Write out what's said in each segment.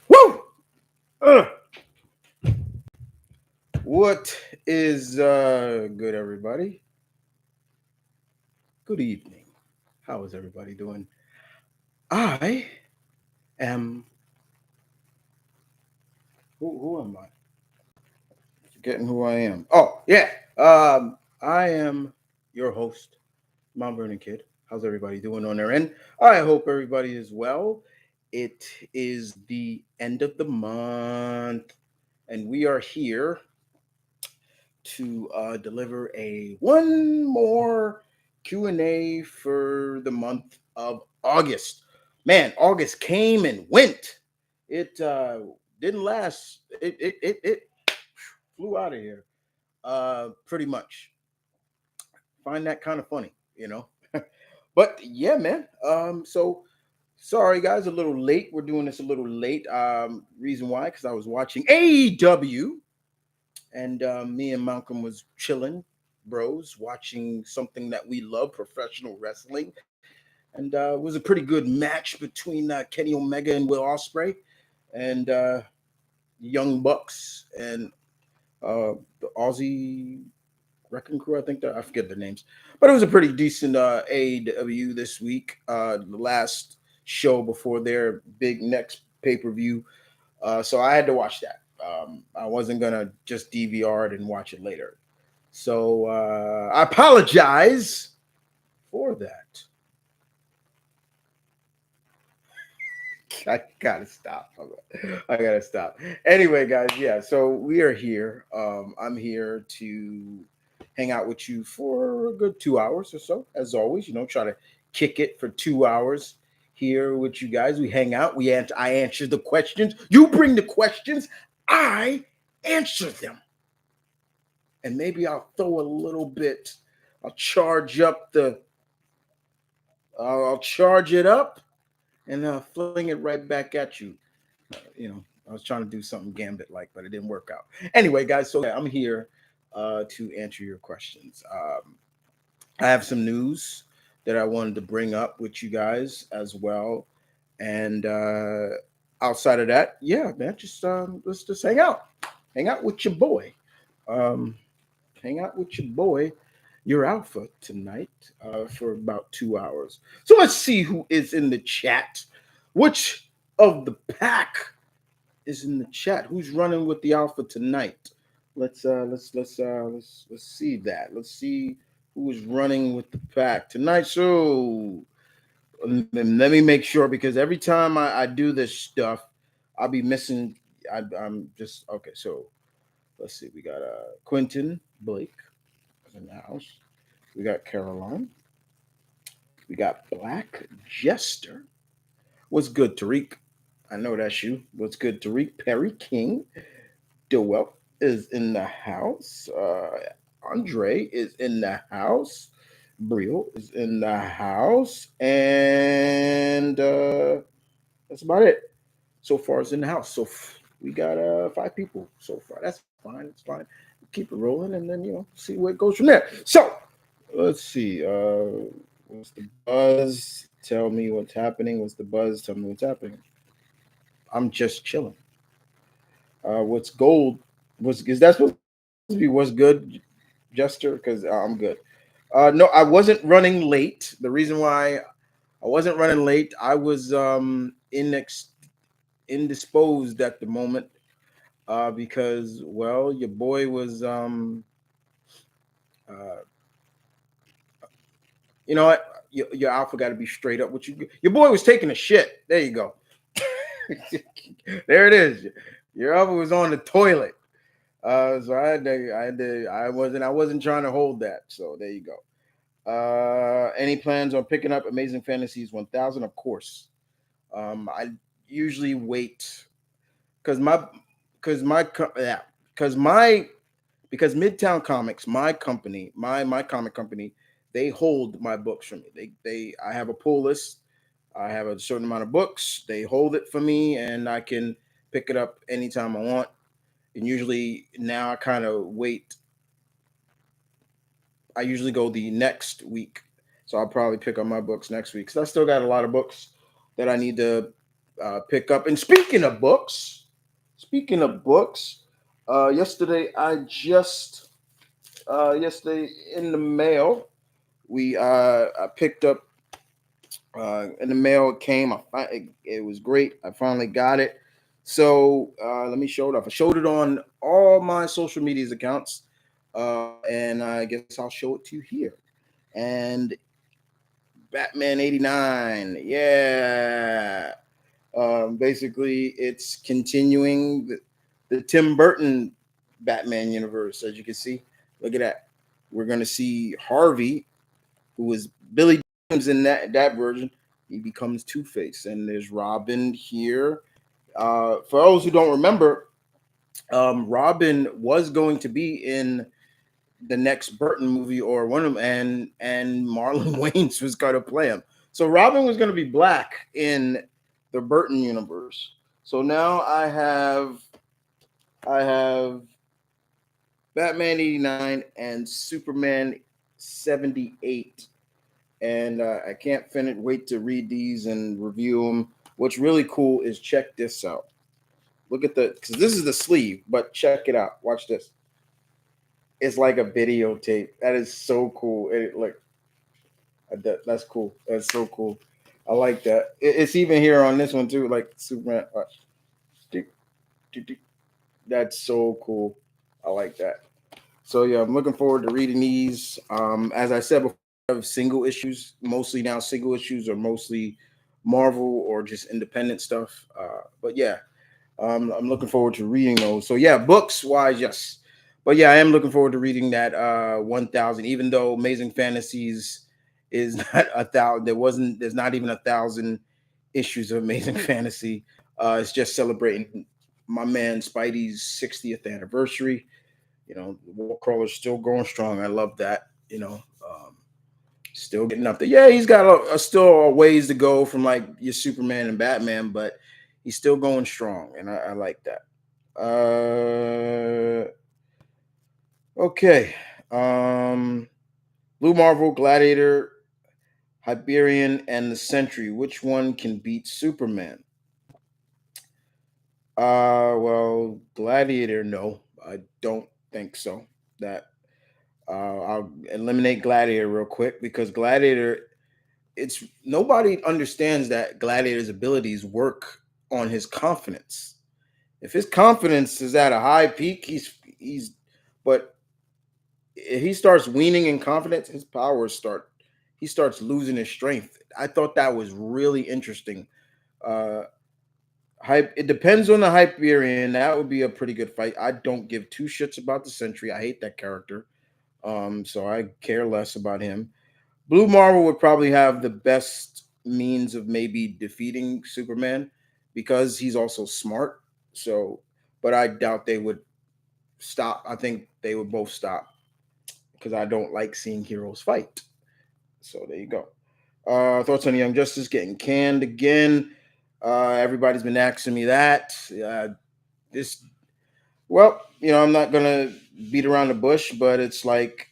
Woo! Uh, what is good, everybody? Good evening. How is everybody doing? I am. Who am I? Forgetting who I am. Oh, yeah. I am your host, Mount Vernon Kid. How's everybody doing on their end? I hope everybody is well. It is the end of the month, and we are here to deliver a one more Q&A for the month of August. Man, August came and went. It didn't last. It flew out of here. Pretty much. Find that kind of funny. But yeah, man. So sorry guys, a little late. We're doing this a little late. Reason why? Because I was watching AEW, and me and Malcolm was chilling, bros, watching something that we love, professional wrestling, and it was a pretty good match between Kenny Omega and Will Ospreay, and Young Bucks and the Aussie Wrecking Crew. I think I forget their names, but it was a pretty decent AEW this week. The last show before their big next pay per view, so I had to watch that. I wasn't gonna just DVR it and watch it later. So I apologize for that. I gotta stop. I gotta stop. Anyway, guys, yeah. So we are here. I'm here to hang out with you for a good 2 hours or so, as always. Try to kick it for 2 hours here with you guys. We hang out. I answer the questions. You bring the questions. I answer them, and maybe I'll throw a little bit. I'll charge up the. I'll charge it up and fling it right back at you. I was trying to do something Gambit like, but it didn't work out. Anyway, guys, so yeah, I'm here to answer your questions. I have some news that I wanted to bring up with you guys as well, and outside of that, yeah, man, just let's just hang out with your boy, um, hang out with your boy, your alpha tonight for about 2 hours. So let's see who is in the chat. Which of the pack is in the chat? Who's running with the alpha tonight? Let's see that. Let's see who is running with the pack tonight. So let me make sure, because every time I do this stuff, I'll be missing. I'm just okay. So let's see. We got Quentin Blake in the house. We got Caroline. We got Black Jester. What's good, Tariq? I know that's you. What's good, Tariq? Perry King. Dewell is in the house. Andre is in the house. Briel is in the house. And that's about it. So far, it's in the house. So We got 5 people so far. That's fine. It's fine. Keep it rolling, and then see where it goes from there. So let's see. What's the buzz? Tell me what's happening. What's the buzz? Tell me what's happening. I'm just chilling. What's gold? Is that supposed to be what's good, Jester? Because I'm good. No, I wasn't running late. The reason why I wasn't running late, I was indisposed at the moment, because your boy was uh, you know what, your alpha got to be straight up with you. Your boy was taking a shit. There you go. There it is. Your alpha was on the toilet. So I wasn't trying to hold that. So there you go. Any plans on picking up Amazing Fantasies 1000? Of course. I usually wait because yeah, because my because Midtown Comics, my company, my comic company, they hold my books for me. They I have a pull list. I have a certain amount of books. They hold it for me, and I can pick it up anytime I want. And usually now I kind of wait. I usually go the next week, so I'll probably pick up my books next week. So I still got a lot of books that I need to pick up. And speaking of books, yesterday yesterday in the mail I picked up in the mail. It came. It was great. I finally got it. So let me show it off. I showed it on all my social medias accounts, and I guess I'll show it to you here. And Batman '89, yeah. Basically, it's continuing the Tim Burton Batman universe. As you can see, look at that. We're gonna see Harvey, who was Billy James in that version. He becomes Two Face, and there's Robin here. For those who don't remember, Robin was going to be in the next Burton movie or one of them, and Marlon Wayans was going to play him. So Robin was going to be black in the Burton universe. So now I have Batman '89 and Superman '78, and I can't wait to read these and review them. What's really cool is check this out. Look at because this is the sleeve, but check it out. Watch this. It's like a videotape. That is so cool. That's cool. That's so cool. I like that. It's even here on this one too, like Superman. That's so cool. I like that. So yeah, I'm looking forward to reading these. As I said before, I have single issues. Mostly now, single issues are mostly Marvel or just independent stuff. But yeah, I'm looking forward to reading those. So yeah, books wise, yes. But yeah, I am looking forward to reading that 1000. Even though Amazing Fantasies is not 1,000, there's not even 1,000 issues of Amazing Fantasy. It's just celebrating my man Spidey's 60th anniversary. The Wall Crawler's still going strong. I love that. Still getting up there. Yeah, he's got still a ways to go from like your Superman and Batman, but he's still going strong, and I like that. Okay. Blue Marvel, Gladiator, Hyperion, and the Sentry. Which one can beat Superman? Well, Gladiator, no, I don't think so. That I'll eliminate Gladiator real quick because Gladiator, it's nobody understands that Gladiator's abilities work on his confidence. If his confidence is at a high peak, he's but if he starts weaning in confidence, his powers he starts losing his strength. I thought that was really interesting. Uh it depends on the Hyperion. That would be a pretty good fight. I don't give two shits about the Sentry. I hate that character. So I care less about him. Blue Marvel would probably have the best means of maybe defeating Superman because he's also smart. So, but I doubt they would stop. I think they would both stop because I don't like seeing heroes fight. So there you go. Thoughts on Young Justice getting canned again? Everybody's been asking me that. this. Well, I'm not gonna beat around the bush, but it's like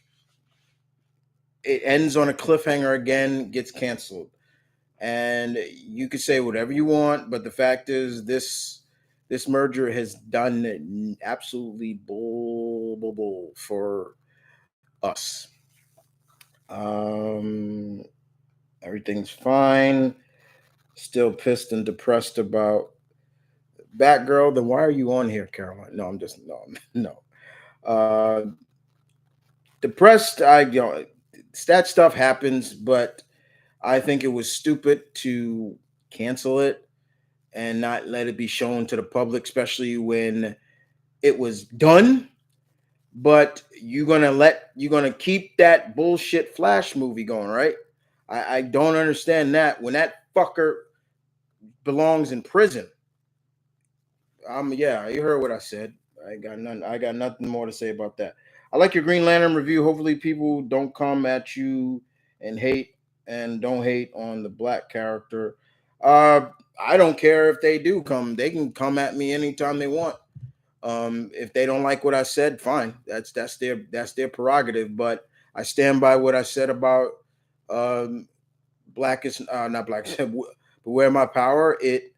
it ends on a cliffhanger again, gets canceled, and you could say whatever you want, but the fact is, this merger has done absolutely bull for us. Um, Everything's fine. Still pissed and depressed about Batgirl. Then why are you on here, Caroline? No, I'm just no, no. Uh, Depressed. That stuff happens, but I think it was stupid to cancel it and not let it be shown to the public, especially when it was done. But you're gonna keep that bullshit Flash movie going, right? I don't understand that when that fucker belongs in prison. Yeah, you heard what I said. I got nothing more to say about that. I like your Green Lantern review. Hopefully people don't come at you and hate and don't hate on the black character. Uh I don't care if they do come. They can come at me anytime they want. If they don't like what I said, fine. That's their prerogative. But I stand by what I said about um Black is not Black. Beware My Power. It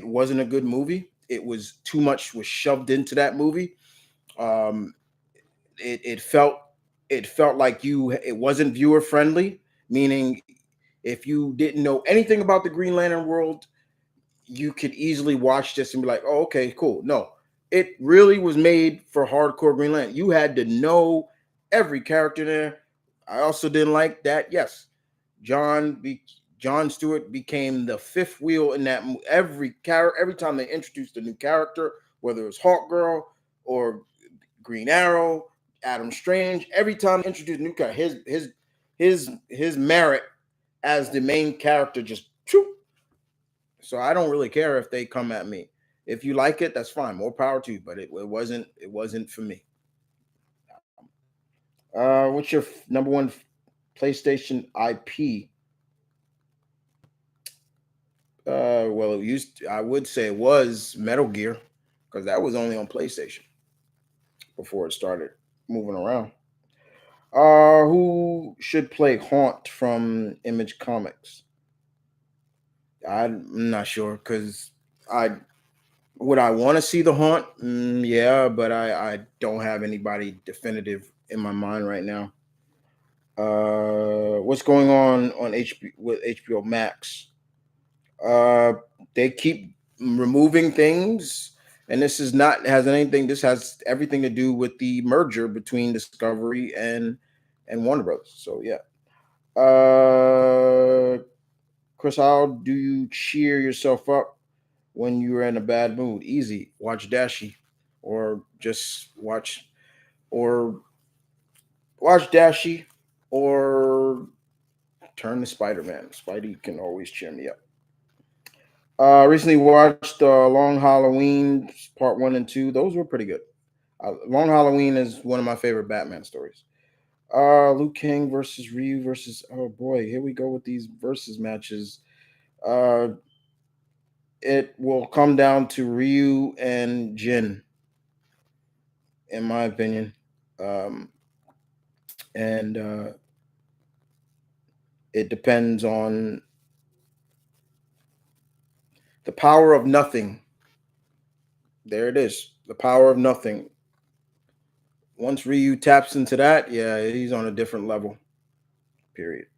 wasn't a good movie. It was too much was shoved into that movie. Um, it felt like it wasn't viewer friendly. Meaning, if you didn't know anything about the Green Lantern world, you could easily watch this and be like, "Oh, okay, cool." No, it really was made for hardcore Green Lantern. You had to know every character there. I also didn't like that. Yes, John be, John Stewart became the fifth wheel in that every time they introduced a new character, whether it was Hawk Girl or Green Arrow, Adam Strange. Every time they introduced a new character, his merit as the main character just choo. So I don't really care if they come at me. If you like it, that's fine. More power to you. But it wasn't for me. What's your number one PlayStation IP? Well, I would say it was Metal Gear because that was only on PlayStation before it started moving around. Who should play Haunt from Image Comics? I'm not sure because I would I want to see the Haunt. Yeah, but I don't have anybody definitive in my mind right now. What's going on with HBO Max? Uh, they keep removing things, and this is not has anything. This has everything to do with the merger between Discovery and Warner Brothers. So yeah. Uh, Chris, how do you cheer yourself up when you're in a bad mood? Easy. Watch Dashi, or just or watch Dashi, or turn to Spider Man. Spidey can always cheer me up. Recently watched Long Halloween Part 1 and 2. Those were pretty good. Long Halloween is one of my favorite Batman stories. Liu Kang versus Ryu versus, oh boy, here we go with these versus matches. Uh, it will come down to Ryu and Jin, in my opinion. Um, and it depends on the power of nothing. There it is. The power of nothing. Once Ryu taps into that, yeah, he's on a different level. Period.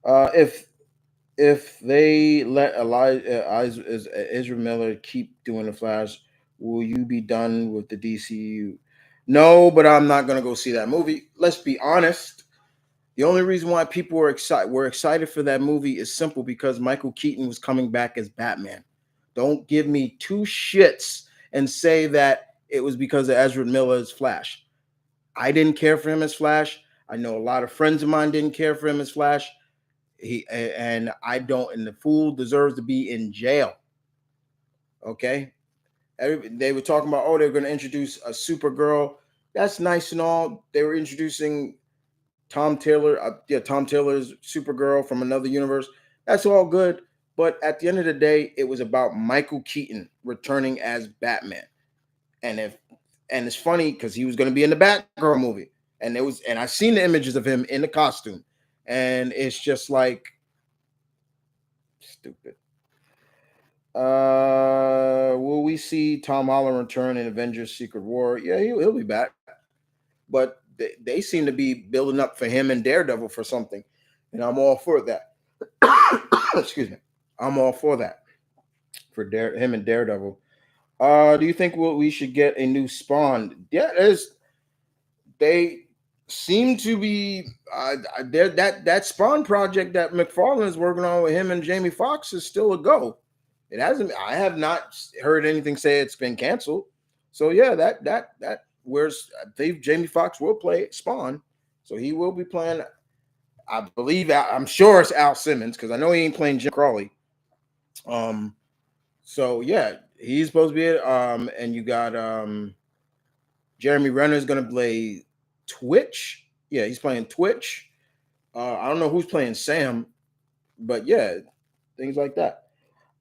If they let Ezra Miller keep doing the Flash, will you be done with the DCU? No, but I'm not gonna go see that movie. Let's be honest. The only reason why people were excited for that movie is simple because Michael Keaton was coming back as Batman. Don't give me two shits and say that it was because of Ezra Miller's Flash. I didn't care for him as Flash. I know a lot of friends of mine didn't care for him as Flash. And I don't. And the fool deserves to be in jail. Okay. They were talking about, oh, they're going to introduce a Supergirl. That's nice and all. They were introducing Tom Taylor. Tom Taylor's Supergirl from another universe. That's all good. But at the end of the day, it was about Michael Keaton returning as Batman. And if and it's funny because he was going to be in the Batgirl movie, and I seen the images of him in the costume, and it's just like stupid. Will we see Tom Holland return in Avengers: Secret War? Yeah, he'll be back, but they seem to be building up for him and Daredevil for something, and I'm all for that. Excuse me, I'm all for that for him and Daredevil. Do you think we should get a new Spawn? Yeah, they seem to be that Spawn project that McFarlane is working on with him and Jamie Foxx is still a go. It hasn't. I have not heard anything say it's been canceled. So yeah, that where's I think Jamie Foxx will play Spawn, so he will be playing. I believe I'm sure it's Al Simmons because I know he ain't playing Jim Crawley. Um, so yeah, he's supposed to be it. And you got Jeremy Renner is going to play Twitch. Yeah, he's playing Twitch. I don't know who's playing Sam, but yeah, things like that.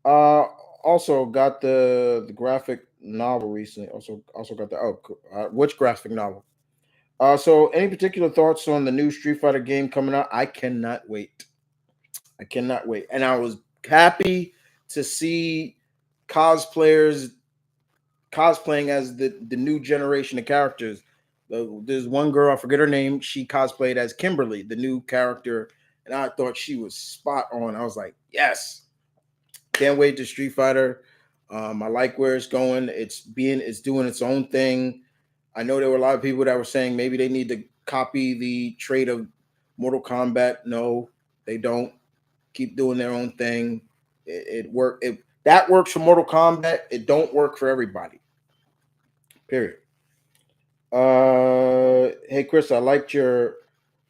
Uh, Also got the graphic novel recently. Also got the which graphic novel? So any particular thoughts on the new Street Fighter game coming out? I cannot wait. I cannot wait. And I was happy to see cosplayers cosplaying as the new generation of characters. There's one girl, I forget her name. She cosplayed as Kimberly, the new character, and I thought she was spot on. I was like, yes, can't wait to Street Fighter. I like where it's going. It's doing its own thing. I know there were a lot of people that were saying maybe they need to copy the trait of Mortal Kombat. No, they don't. Keep doing their own thing. It work. That works for Mortal Kombat. It don't work for everybody. Period. Hey Chris, I liked your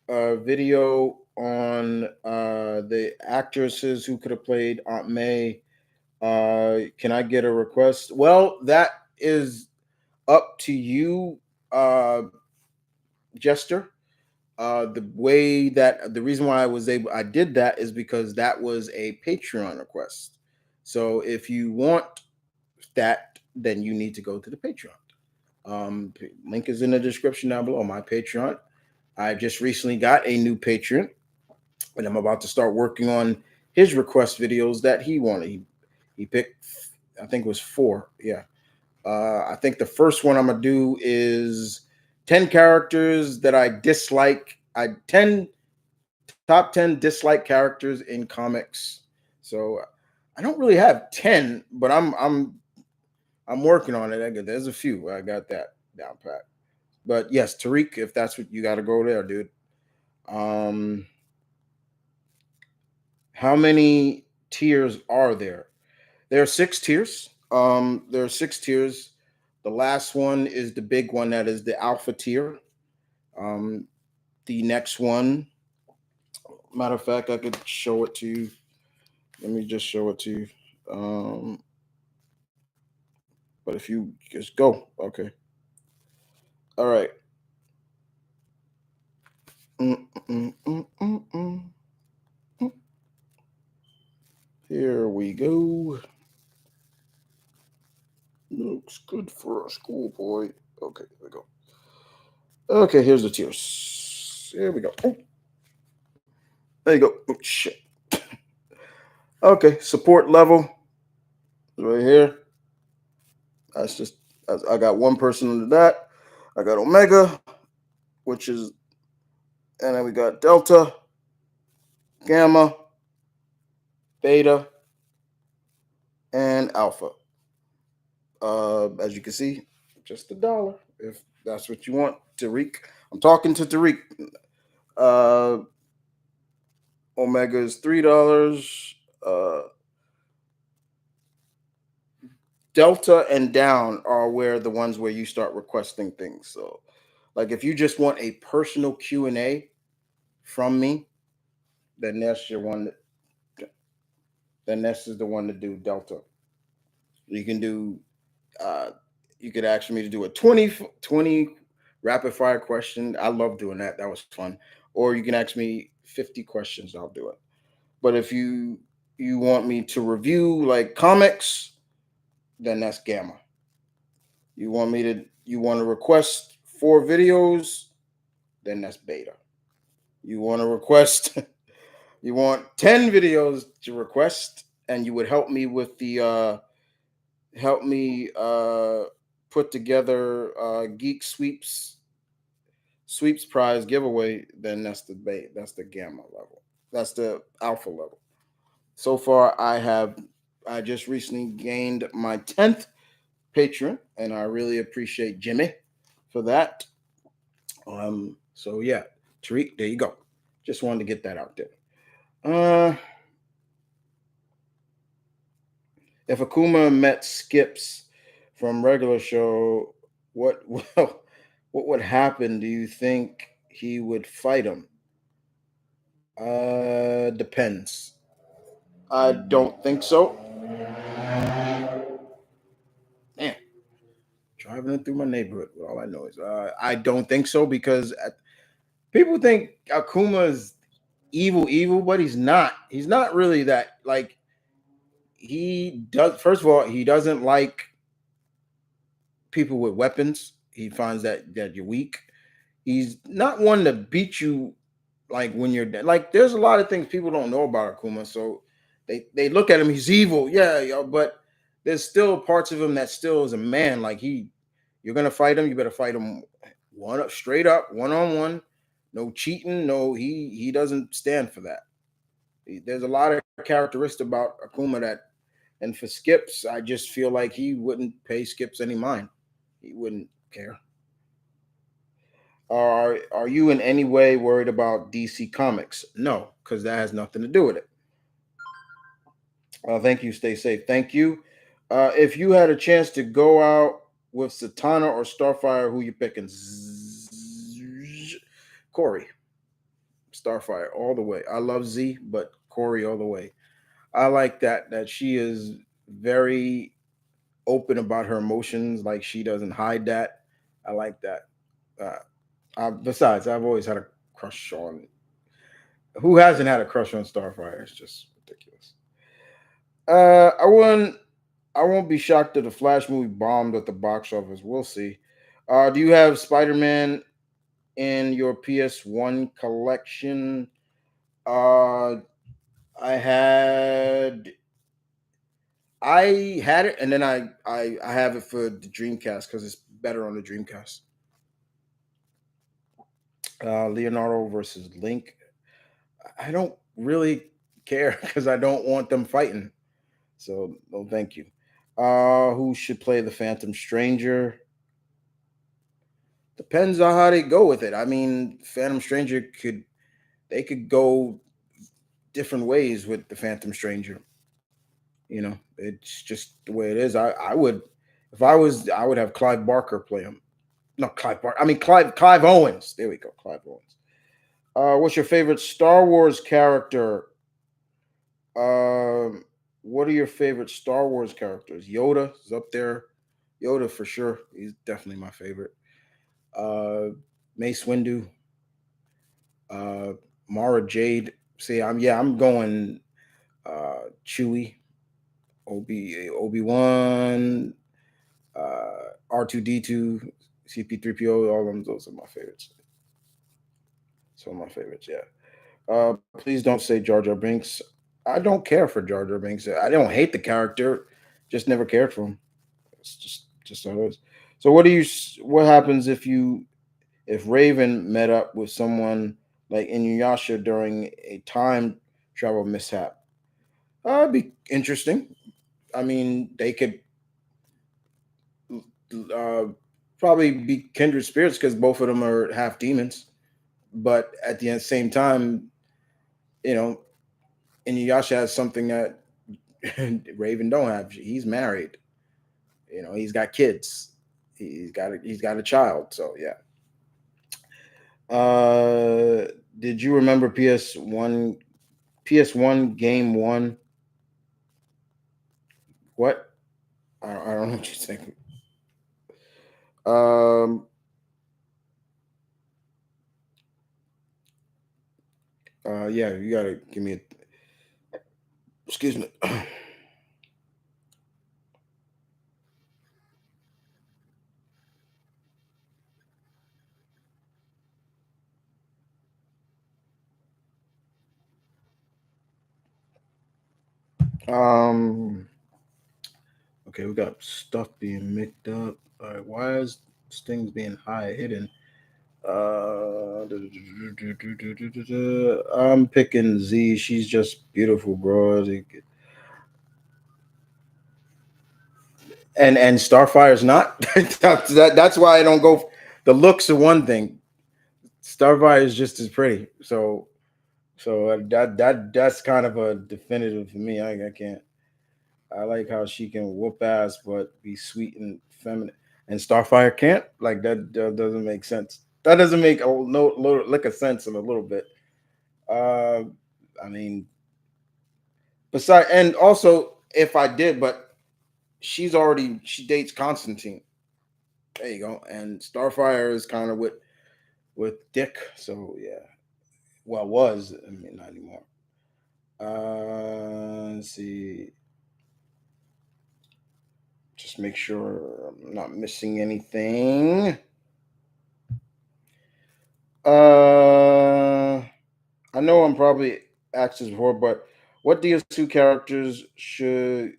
video on the actresses who could have played Aunt May. Can I get a request? Well, that is up to you, Jester. The reason why I did that is because that was a Patreon request. So if you want that, then you need to go to the Patreon. Link is in the description down below. My Patreon. I just recently got a new Patreon, and I'm about to start working on his request videos that he wanted. He picked, I think it was 4. Yeah. I think the first one I'm gonna do is 10 characters that I dislike. 10 top 10 dislike characters in comics. So I don't really have 10, but I'm working on it. There's a few. I got that down pat. But yes, Tariq, if that's what you got to go there, dude. Um, how many tiers are there? There are 6 tiers. There are 6 tiers. The last one is the big one that is the alpha tier. Um, the next one, matter of fact, I could show it to you. Let me just show it to you. But if you just go, okay. All right. Mm, mm, mm, mm, mm, mm. Here we go. Looks good for a schoolboy. Okay, here we go. Okay, here's the tiers. Here we go. Oh, there you go. Oh, shit. Okay, support level right here. That's just I got one person under that. I got Omega, which is, and then we got Delta, Gamma, Beta, and Alpha. As you can see, just $1 if that's what you want, Tariq. I'm talking to Tariq. Uh, Omega is $3. Delta and down are where the ones where you start requesting things. So, like if you just want a personal Q&A from me, then that's your one. Then this is the one to do Delta. You can do. Uh, you could ask me to do a 20 rapid fire question. I love doing that. That was fun. Or you can ask me 50 questions. I'll do it. But if you want me to review like comics, then that's Gamma. You want to request 4 videos, then that's beta. You want to request you want 10 videos to request, and you would help me with the help me put together geek sweeps prize giveaway, then that's the that's the gamma level. That's the alpha level. So far I just recently gained my 10th patron, and I really appreciate Jimmy for that. So yeah, Tariq, there you go. Just wanted to get that out there. Uh if Akuma met Skips from regular show, what well, what would happen? Do you think he would fight him? Depends. I don't think so. Man, driving it through my neighborhood with all that noise. I don't think so because people think Akuma is evil, but he's not. He's not really that. Like he does. First of all, he doesn't like people with weapons. He finds that you're weak. He's not one to beat you like when you're dead. Like there's a lot of things people don't know about Akuma, so they look at him. He's evil, yeah, yo, but there's still parts of him that still is a man. Like you're gonna fight him. You better fight him one up, straight up, 1-on-1. No cheating. No, he doesn't stand for that. There's a lot of characteristics about Akuma that, and for Skips, I just feel like he wouldn't pay Skips any mind. He wouldn't care. Are you in any way worried about DC Comics? No, because that has nothing to do with it. Thank you. Stay safe. Thank you. If you had a chance to go out with Satana or Starfire, who you picking? Corey. Starfire all the way. I love Z, but Corey all the way. I like that she is very open about her emotions. Like she doesn't hide that. I like that. Besides, I've always had a crush on. Who hasn't had a crush on Starfire? It's just ridiculous. Uh, I wouldn't. I won't be shocked if the Flash movie bombed at the box office. We'll see. Do you have Spider Man in your PS1 collection? Uh, I had. I had it, and then I have it for the Dreamcast because it's better on the Dreamcast. Leonardo versus Link. I don't really care because I don't want them fighting. So, no, thank you. Who should play the Phantom Stranger? Depends on how they go with it. I mean, Phantom Stranger could go different ways with the Phantom Stranger. It's just the way it is. I would, if I would have Clive Barker play him. No, Clive Barker. I mean, Clive Owens. There we go, Clive Owens. What's your favorite Star Wars character? Um, what are your favorite Star Wars characters? Yoda is up there. Yoda for sure. He's definitely my favorite. Uh, Mace Windu, uh, Mara Jade. See, I'm going Chewie, Obi Wan, R2D2, CP3PO. All of them. Those are my favorites. Some of my favorites. Yeah. Please don't say Jar Jar Binks. I don't care for Jar Jar Binks. I don't hate the character, just never cared for him. It's just how it is. So what happens if Raven met up with someone like Inuyasha during a time travel mishap? It'd be interesting. I mean, they could uh, probably be kindred spirits because both of them are half demons. But at the same time, you know, Inuyasha has something that Raven don't have. He's married. He's got kids. He's got a child. So yeah. Uh, did you remember PS1 game one? What? I don't know what you're saying. Um. Yeah, you gotta give me a. Excuse me. Um. Okay, we got stuff being mixed up. All right, why is things being high hidden? I'm picking Z. She's just beautiful, bro. And Starfire's not. That's why I don't go. The looks are one thing. Starfire is just as pretty. So that's kind of a definitive for me. I can't. I like how she can whoop ass but be sweet and feminine. And Starfire can't. Like that doesn't make sense. That doesn't make a no lick of sense in a little bit. Uh, I mean, besides, and also if I did, but she dates Constantine. There you go. And Starfire is kind of with Dick. So yeah, well was. I mean, not anymore. Let's see. Just make sure I'm not missing anything. Uh, I know I'm probably asked this before, but what DS2 characters should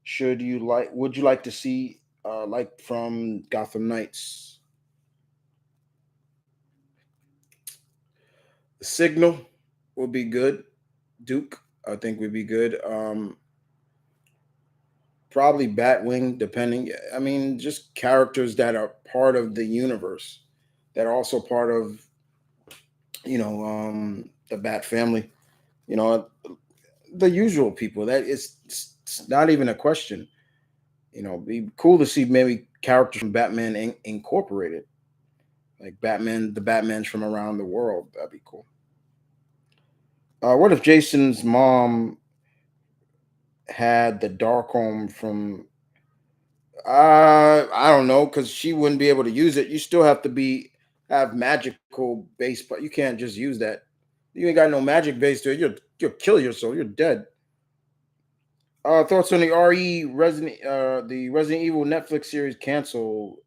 you like? Would you like to see like from Gotham Knights? Signal would be good. Duke, I think would be good. Probably Batwing, depending. I mean, just characters that are part of the universe, that are also part of the Bat family. You know, the usual people. That it's not even a question. Be cool to see maybe characters from Batman Incorporated, like Batman, the Batmans from around the world. That'd be cool. What if Jason's mom had the Darkholme from? I don't know, because she wouldn't be able to use it. You still have to have magical base, but you can't just use that. You ain't got no magic base to it. You'll kill yourself. You're dead. Thoughts on the the Resident Evil Netflix series canceled?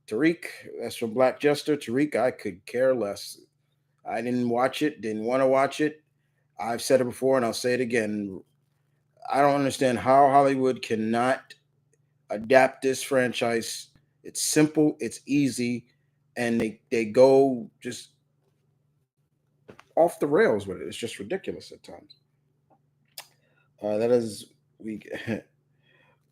Tariq, that's from Black Jester. Tariq, I could care less. I didn't watch it, didn't want to watch it. I've said it before and I'll say it again. I don't understand how Hollywood cannot adapt this franchise. It's simple, it's easy, and they go just off the rails with it. It's just ridiculous at times. That is we.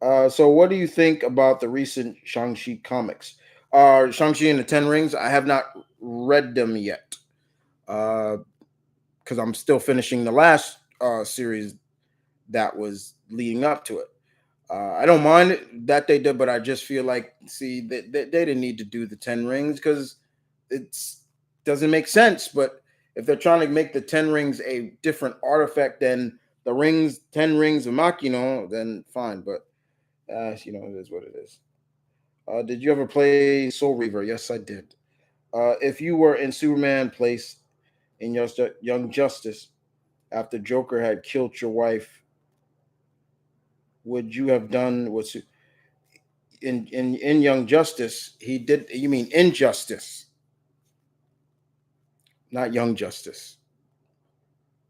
So, what do you think about the recent Shang-Chi comics? Shang-Chi and the Ten Rings, I have not read them yet because I'm still finishing the last series that was leading up to it. I don't mind that they did, but I just feel like, see, they didn't need to do the Ten Rings because it doesn't make sense. But if they're trying to make the Ten Rings a different artifact than the Ten Rings of Makino, then fine. But it is what it is. Did you ever play Soul Reaver? Yes, I did. If you were in Superman place in Young Justice after Joker had killed your wife, would you have done what in Young Justice he did? You mean Injustice, not Young Justice?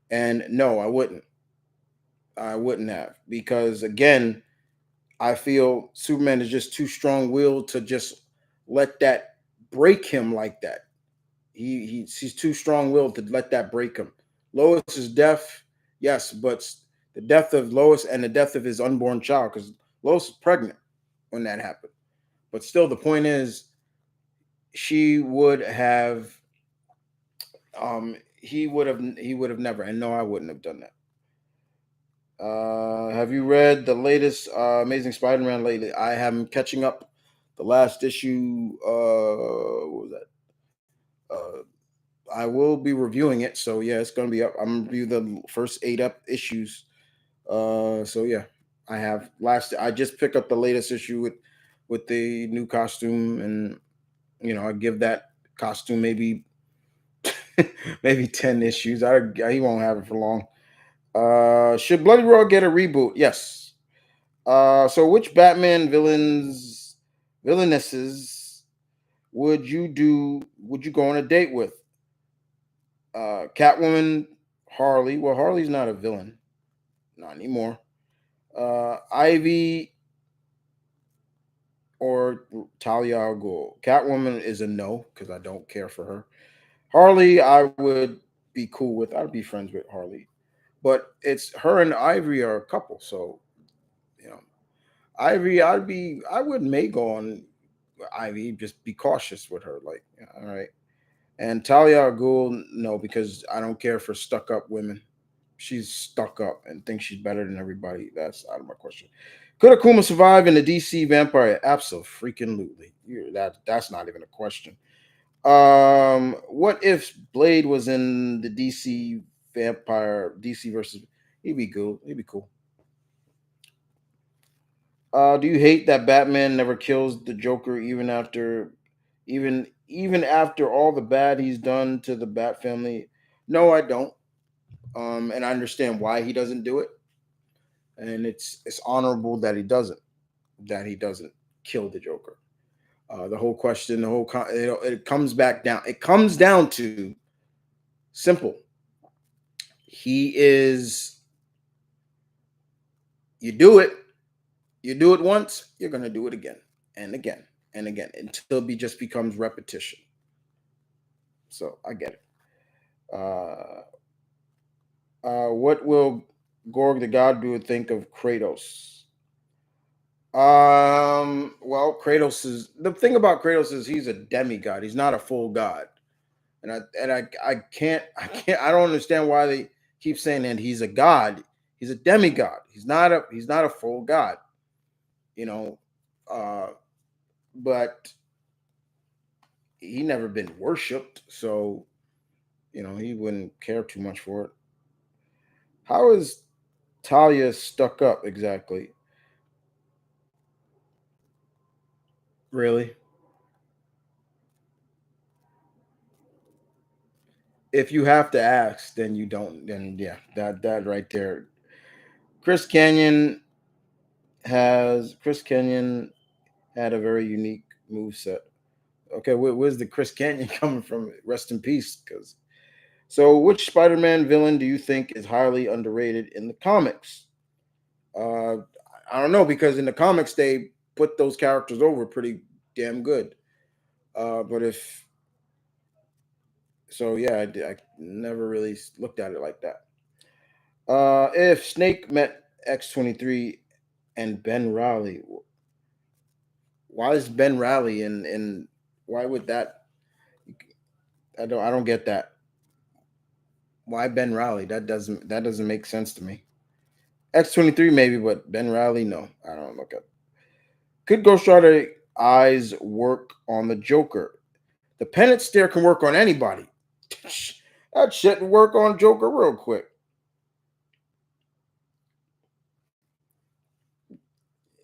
And no, I wouldn't. I wouldn't have, because again, I feel Superman is just too strong-willed to just let that break him like that. He's too strong-willed to let that break him. Lois's death, yes, but the death of Lois and the death of his unborn child, because Lois was pregnant when that happened. But still, the point is, she would have, he would have never. And no, I wouldn't have done that. Have you read the latest Amazing Spider-Man lately? I am catching up. The last issue, what was that? I will be reviewing it, so yeah, it's gonna be up. I'm gonna review the first 8 issues. So yeah, I have last. I just picked up the latest issue with the new costume, and I give that costume maybe maybe 10 issues. He won't have it for long. Should Bloody Roar get a reboot? Yes. So which Batman villainesses would you go on a date with? Catwoman, Harley. Well, Harley's not a villain, not anymore. Ivy or Talia al Ghul. Catwoman is a no because I don't care for her. Harley, I would be cool with. I'd be friends with Harley, but it's her and Ivory are a couple, so you know, Ivy, I would may go on Ivy. Just be cautious with her. Like, yeah, all right. And Talia al Ghul, no, because I don't care for stuck up women. She's stuck up and thinks she's better than everybody. That's out of my question. Could Akuma survive in the DC vampire? Absolutely. That's not even a question. What if Blade was in the DC vampire DC versus? He'd be cool. He'd be cool. Do you hate that Batman never kills the Joker even after all the bad he's done to the Bat family? No, I don't. And I understand why he doesn't do it, and it's honorable that he doesn't kill the Joker. The whole question, it comes back down. It comes down to simple. He is you do it, you do it once, you're gonna do it again and again and again until it just becomes repetition. So I get it. Uh, what will Gorg the God do think of Kratos? Well, Kratos is the thing about Kratos is he's a demigod. He's not a full god, I don't understand why they keep saying that he's a god. He's a demigod. He's not a full god. You know, uh, but he never been worshipped, so he wouldn't care too much for it. How is Talia stuck up exactly? Really? If you have to ask, then you don't. Then yeah, that right there. Chris Canyon Chris Canyon had a very unique move set. Okay, where's the Chris Canyon coming from? Rest in peace. Because which Spider-Man villain do you think is highly underrated in the comics? Uh, I don't know because in the comics they put those characters over pretty damn good. But if so, yeah, I never really looked at it like that. If Snake met X-23 and Ben Raleigh, why is Ben Raleigh and why would that? I don't get that. Why Ben Raleigh? That doesn't make sense to me. X-23 maybe, but Ben Raleigh no. I don't look at. Could Ghost Rider eyes work on the Joker? The penance stare can work on anybody. That shit would work on Joker real quick.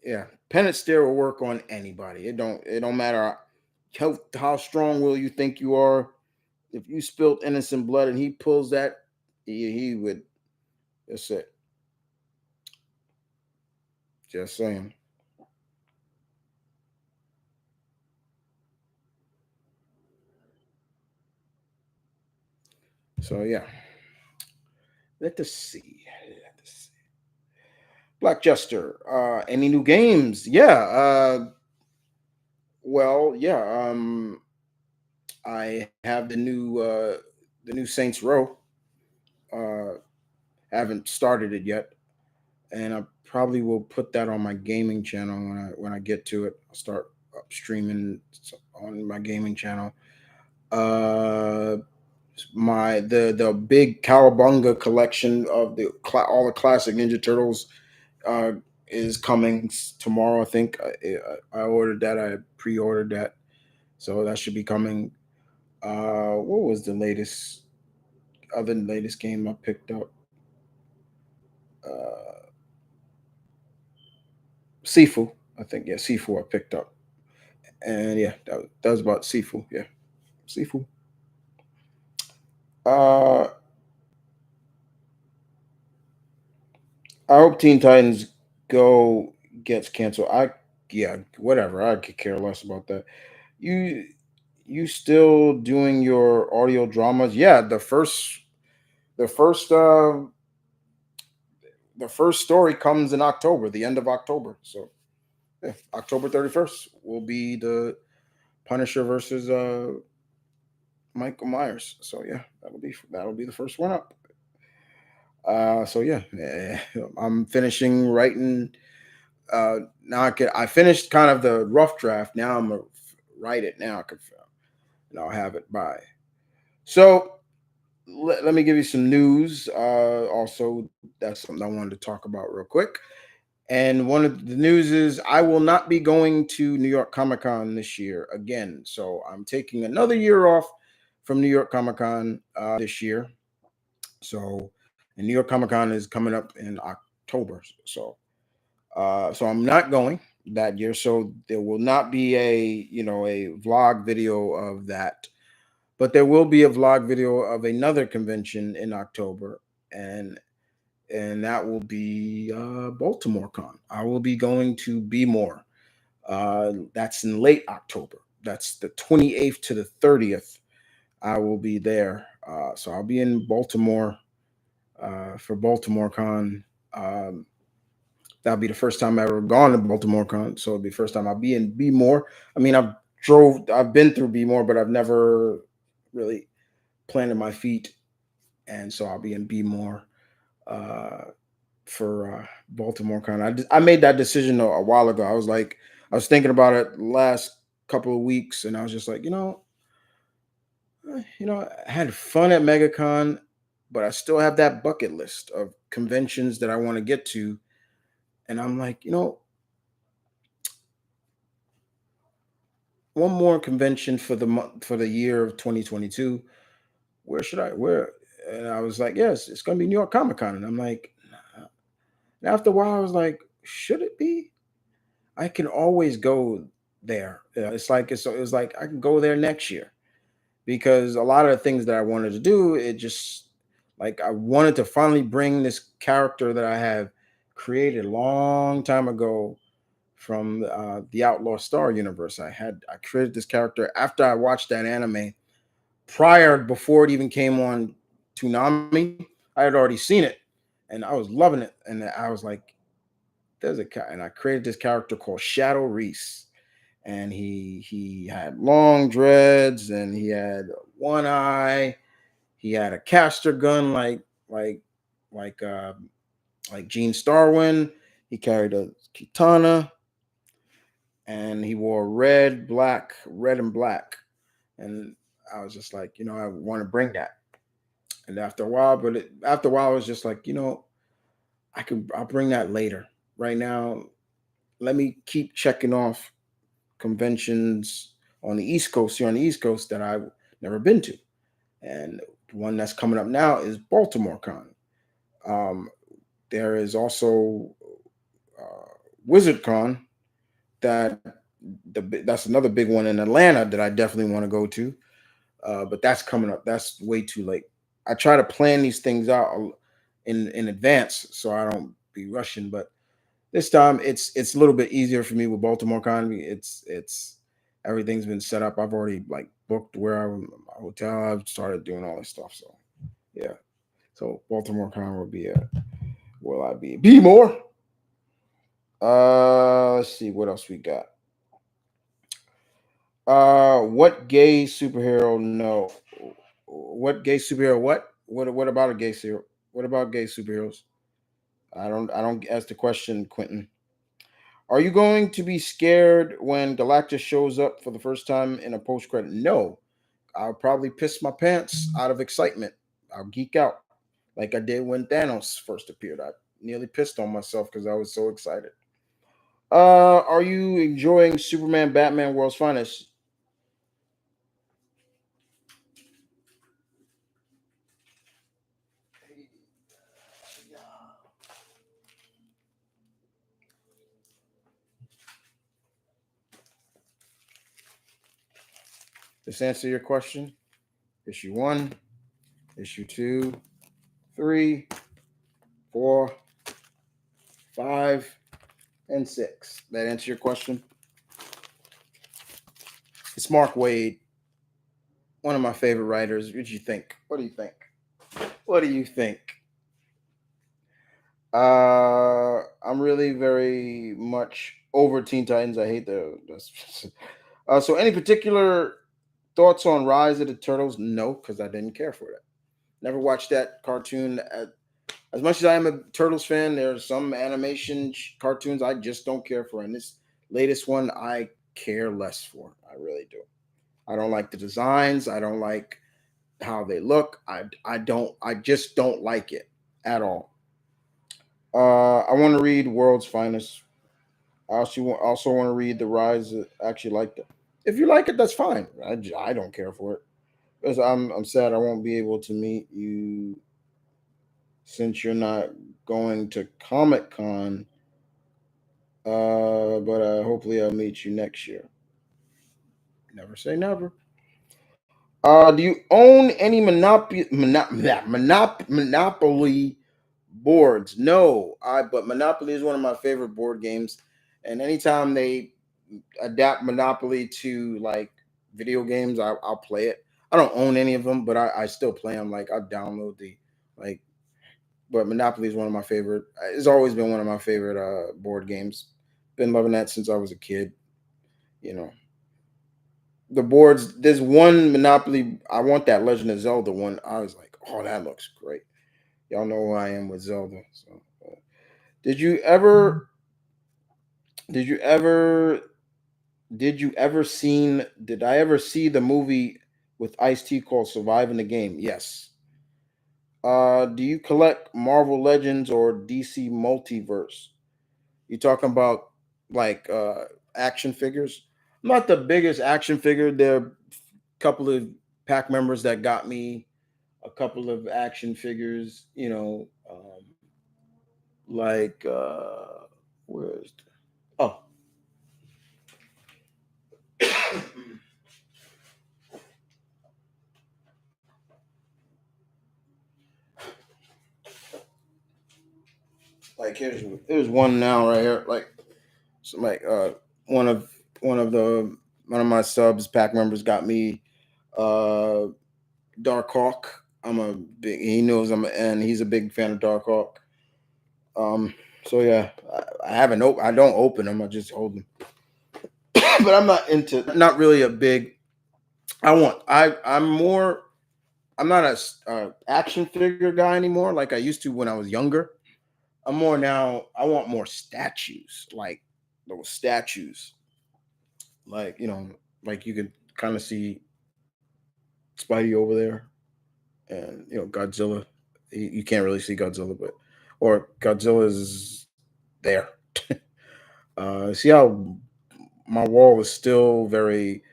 Yeah, penance stare will work on anybody. It don't matter how strong will you think you are. If you spilled innocent blood and he pulls that, he would. That's it. Just saying. So yeah, let us see. Let us see. Black Jester. Any new games? Yeah. Well, yeah. I have the new Saints Row. Uh, haven't started it yet, and I probably will put that on my gaming channel when I get to it. I'll start streaming on my gaming channel. Uh, the big Cowabunga collection of all the classic Ninja Turtles uh, is coming tomorrow. I think I ordered that. I pre-ordered that, so that should be coming. What was the latest game I picked up? Uh, Sifu, I think. Yeah, Sifu I picked up, and yeah, that was about Sifu. Yeah, Sifu. Uh, I hope Teen Titans Go gets canceled. Yeah, whatever. I could care less about that. You you still doing your audio dramas? Yeah, the first the first story comes in October, the end of October. So yeah, October 31st will be the Punisher versus Michael Myers. So yeah, that'll be the first one up. So yeah, I'm finishing writing. Now I finished kind of the rough draft. Now I'm gonna write it now. And I'll have it by. So let me give you some news. Also, that's something I wanted to talk about real quick. And one of the news is I will not be going to New York Comic Con this year again. So I'm taking another year off from New York Comic Con this year. So, and New York Comic Con is coming up in October. So I'm not going that year. So there will not be a vlog video of that, but there will be a vlog video of another convention in October, and that will be Baltimore Con. I will be going to Be More. That's in late October. That's the 28th to the 30th. I will be there. So I'll be in Baltimore for Baltimore Con. That'll be the first time I've ever gone to Baltimore Con. So it'll be the first time I'll be in Be More. I mean, I've been through Be More, but I've never really planted my feet. And so I'll be in Be More uh, for Baltimore Con. I made that decision a while ago. I was thinking about it last couple of weeks, and I was just like, I had fun at MegaCon, but I still have that bucket list of conventions that I want to get to, and I'm like, one more convention for the year of 2022. Where should I where? And I was like, yes, it's going to be New York Comic Con, and I'm like, nah. And after a while, I was like, should it be? I can always go there. It's like I can go there next year because a lot of the things that I wanted to do, it just like I wanted to finally bring this character that I have created a long time ago from the Outlaw Star universe. I created this character after I watched that anime before it even came on Toonami. I had already seen it and I was loving it, and I was like, and I created this character called Shadow Reese, and he had long dreads and he had one eye. He had a caster gun like like uh, like Gene Starwin. He carried a katana, and he wore red and black. And I was just like, I want to bring that. And after a while, I was just like, I'll bring that later. Right now, let me keep checking off conventions on the East Coast here on the East Coast that I've never been to. And one that's coming up now is Baltimore Con. Um, there is also uh, Wizard Con that that's another big one in Atlanta that I definitely want to go to. But that's coming up. That's way too late. I try to plan these things out in advance so I don't be rushing. But this time it's a little bit easier for me with Baltimore Con. It's everything's been set up. I've already like booked my hotel. I've started doing all this stuff. So yeah. So Baltimore Con will I be more? Let's see what else we got. What gay superhero? No. What gay superhero? What about a gay superhero? What about gay superheroes? I don't ask the question, Quentin. Are you going to be scared when Galactus shows up for the first time in a post credit? No. I'll probably piss my pants out of excitement. I'll geek out like I did when Thanos first appeared. I nearly pissed on myself because I was so excited. Are you enjoying Superman Batman World's Finest? This answer your question? Issue 1, issue 2, 3, 4, 5, and 6. That answer your question? It's Mark Waid, one of my favorite writers. What do you think? What do you think? What do you think? I'm really very much over Teen Titans. I hate the. So, any particular thoughts on Rise of the Turtles? No, because I didn't care for that. Never watched that cartoon. As much as I am a Turtles fan, there are some animation cartoons I just don't care for, and this latest one I care less for. I really do. I don't like the designs. I don't like how they look. I don't. I just don't like it at all. I want to read World's Finest. I also want to read The Rise. I actually like it. If you like it, that's fine. I don't care for it because I'm sad I won't be able to meet you since you're not going to Comic Con. But hopefully I'll meet you next year. Never say never. Do you own any Monopoly boards? No, but Monopoly is one of my favorite board games, and anytime they adapt Monopoly to like video games, I'll play it. I don't own any of them, but I still play them. Like I download the like. But Monopoly is one of my favorite. It's always been one of my favorite board games. Been loving that since I was a kid. You know, the boards. There's one Monopoly. I want that Legend of Zelda one. I was like, oh, that looks great. Y'all know who I am with Zelda. So, did you ever? Did you ever? Did you ever seen? Did I ever see the movie with Ice T called Surviving the Game? Yes. Do you collect Marvel Legends or DC Multiverse? You talking about like action figures? I'm not the biggest action figure. There are a couple of pack members that got me a couple of action figures. Like where's oh like here's one now right here. Like so like one of one of the one of my subs pack members got me uh Dark Hawk. I'm a big. He knows and he's a big fan of Dark Hawk. Um, so yeah, I haven't. I don't open them. I just hold them. But I'm not into. Not really a big. I want. I'm more. I'm not a action figure guy anymore. Like I used to when I was younger. I'm more now. I want more statues. Like those statues. Like like you can kind of see Spidey over there, and Godzilla. You can't really see Godzilla, but or Godzilla is there. See how my wall is still very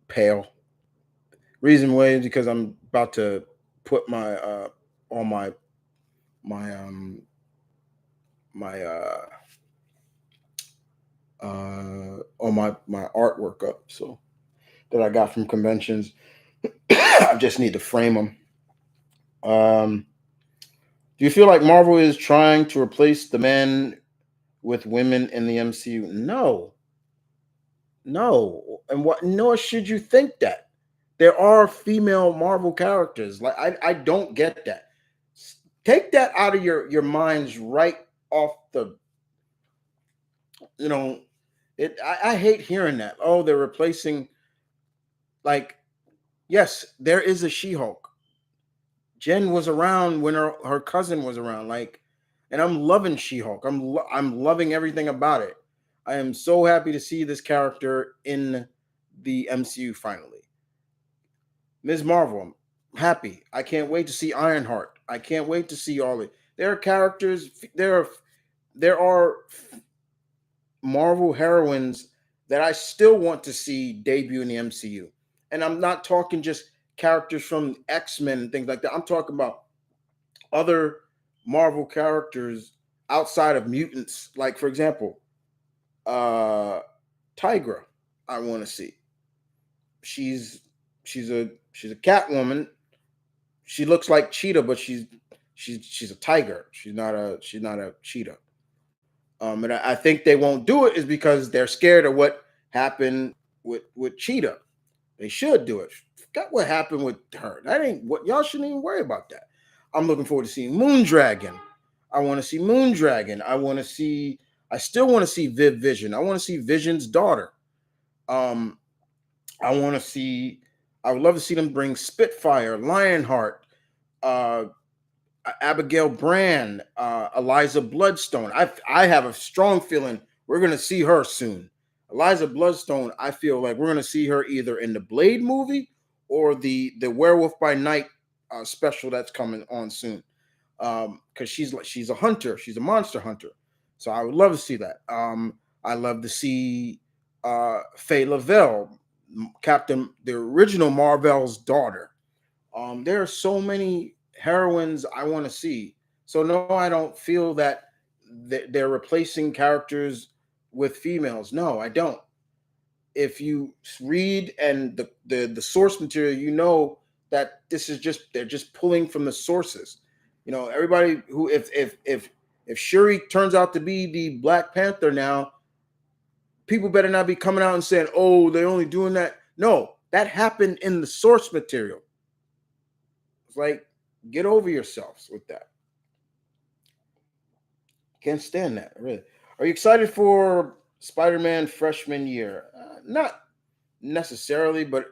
pale. Reason why is because I'm about to put my all my my all my artwork up, so that I got from conventions. I just need to frame them. Um, do you feel like Marvel is trying to replace the men with women in the MCU? No, no, and what? Nor should you think that. There are female Marvel characters. Like I don't get that. Take that out of your minds right off the. You know, I hate hearing that. Oh, they're replacing. Like, yes, there is a She-Hulk. Jen was around when her cousin was around. Like, and I'm loving She-Hulk. I'm loving everything about it. I am so happy to see this character in the MCU finally. Ms. Marvel, I'm happy. I can't wait to see Ironheart. I can't wait to see all it. There are characters. There are Marvel heroines that I still want to see debut in the MCU, and I'm not talking just characters from X-Men and things like that. I'm talking about other Marvel characters outside of mutants. Like for example, uh, Tigra. I want to see. She's she's a Catwoman. She looks like cheetah, but she's a tiger. She's not a cheetah. And I think they won't do it is because they're scared of what happened with cheetah. They should do it. Forgot what happened with her. That ain't what y'all shouldn't even worry about that. I'm looking forward to seeing Moondragon. I want to see Moondragon. I still want to see Vision. I want to see Vision's daughter. Um, I want to see. I would love to see them bring Spitfire, Lionheart, uh, Abigail Brand, Eliza Bloodstone. I have a strong feeling we're gonna see her soon. Eliza Bloodstone. I feel like we're gonna see her either in the Blade movie or the Werewolf by Night special that's coming on soon. Because she's a hunter. She's a monster hunter. So I would love to see that. I love to see Faye Lavelle, the original Marvel's daughter. There are so many heroines I want to see. So no, I don't feel that they're replacing characters with females. No, I don't. If you read and the source material, you know that this is just they're just pulling from the sources. Everybody who if Shuri turns out to be the Black Panther now, people better not be coming out and saying, "Oh, they're only doing that." No, that happened in the source material. It's like, get over yourselves with that. Can't stand that, really. Are you excited for Spider-Man freshman year? Not necessarily, but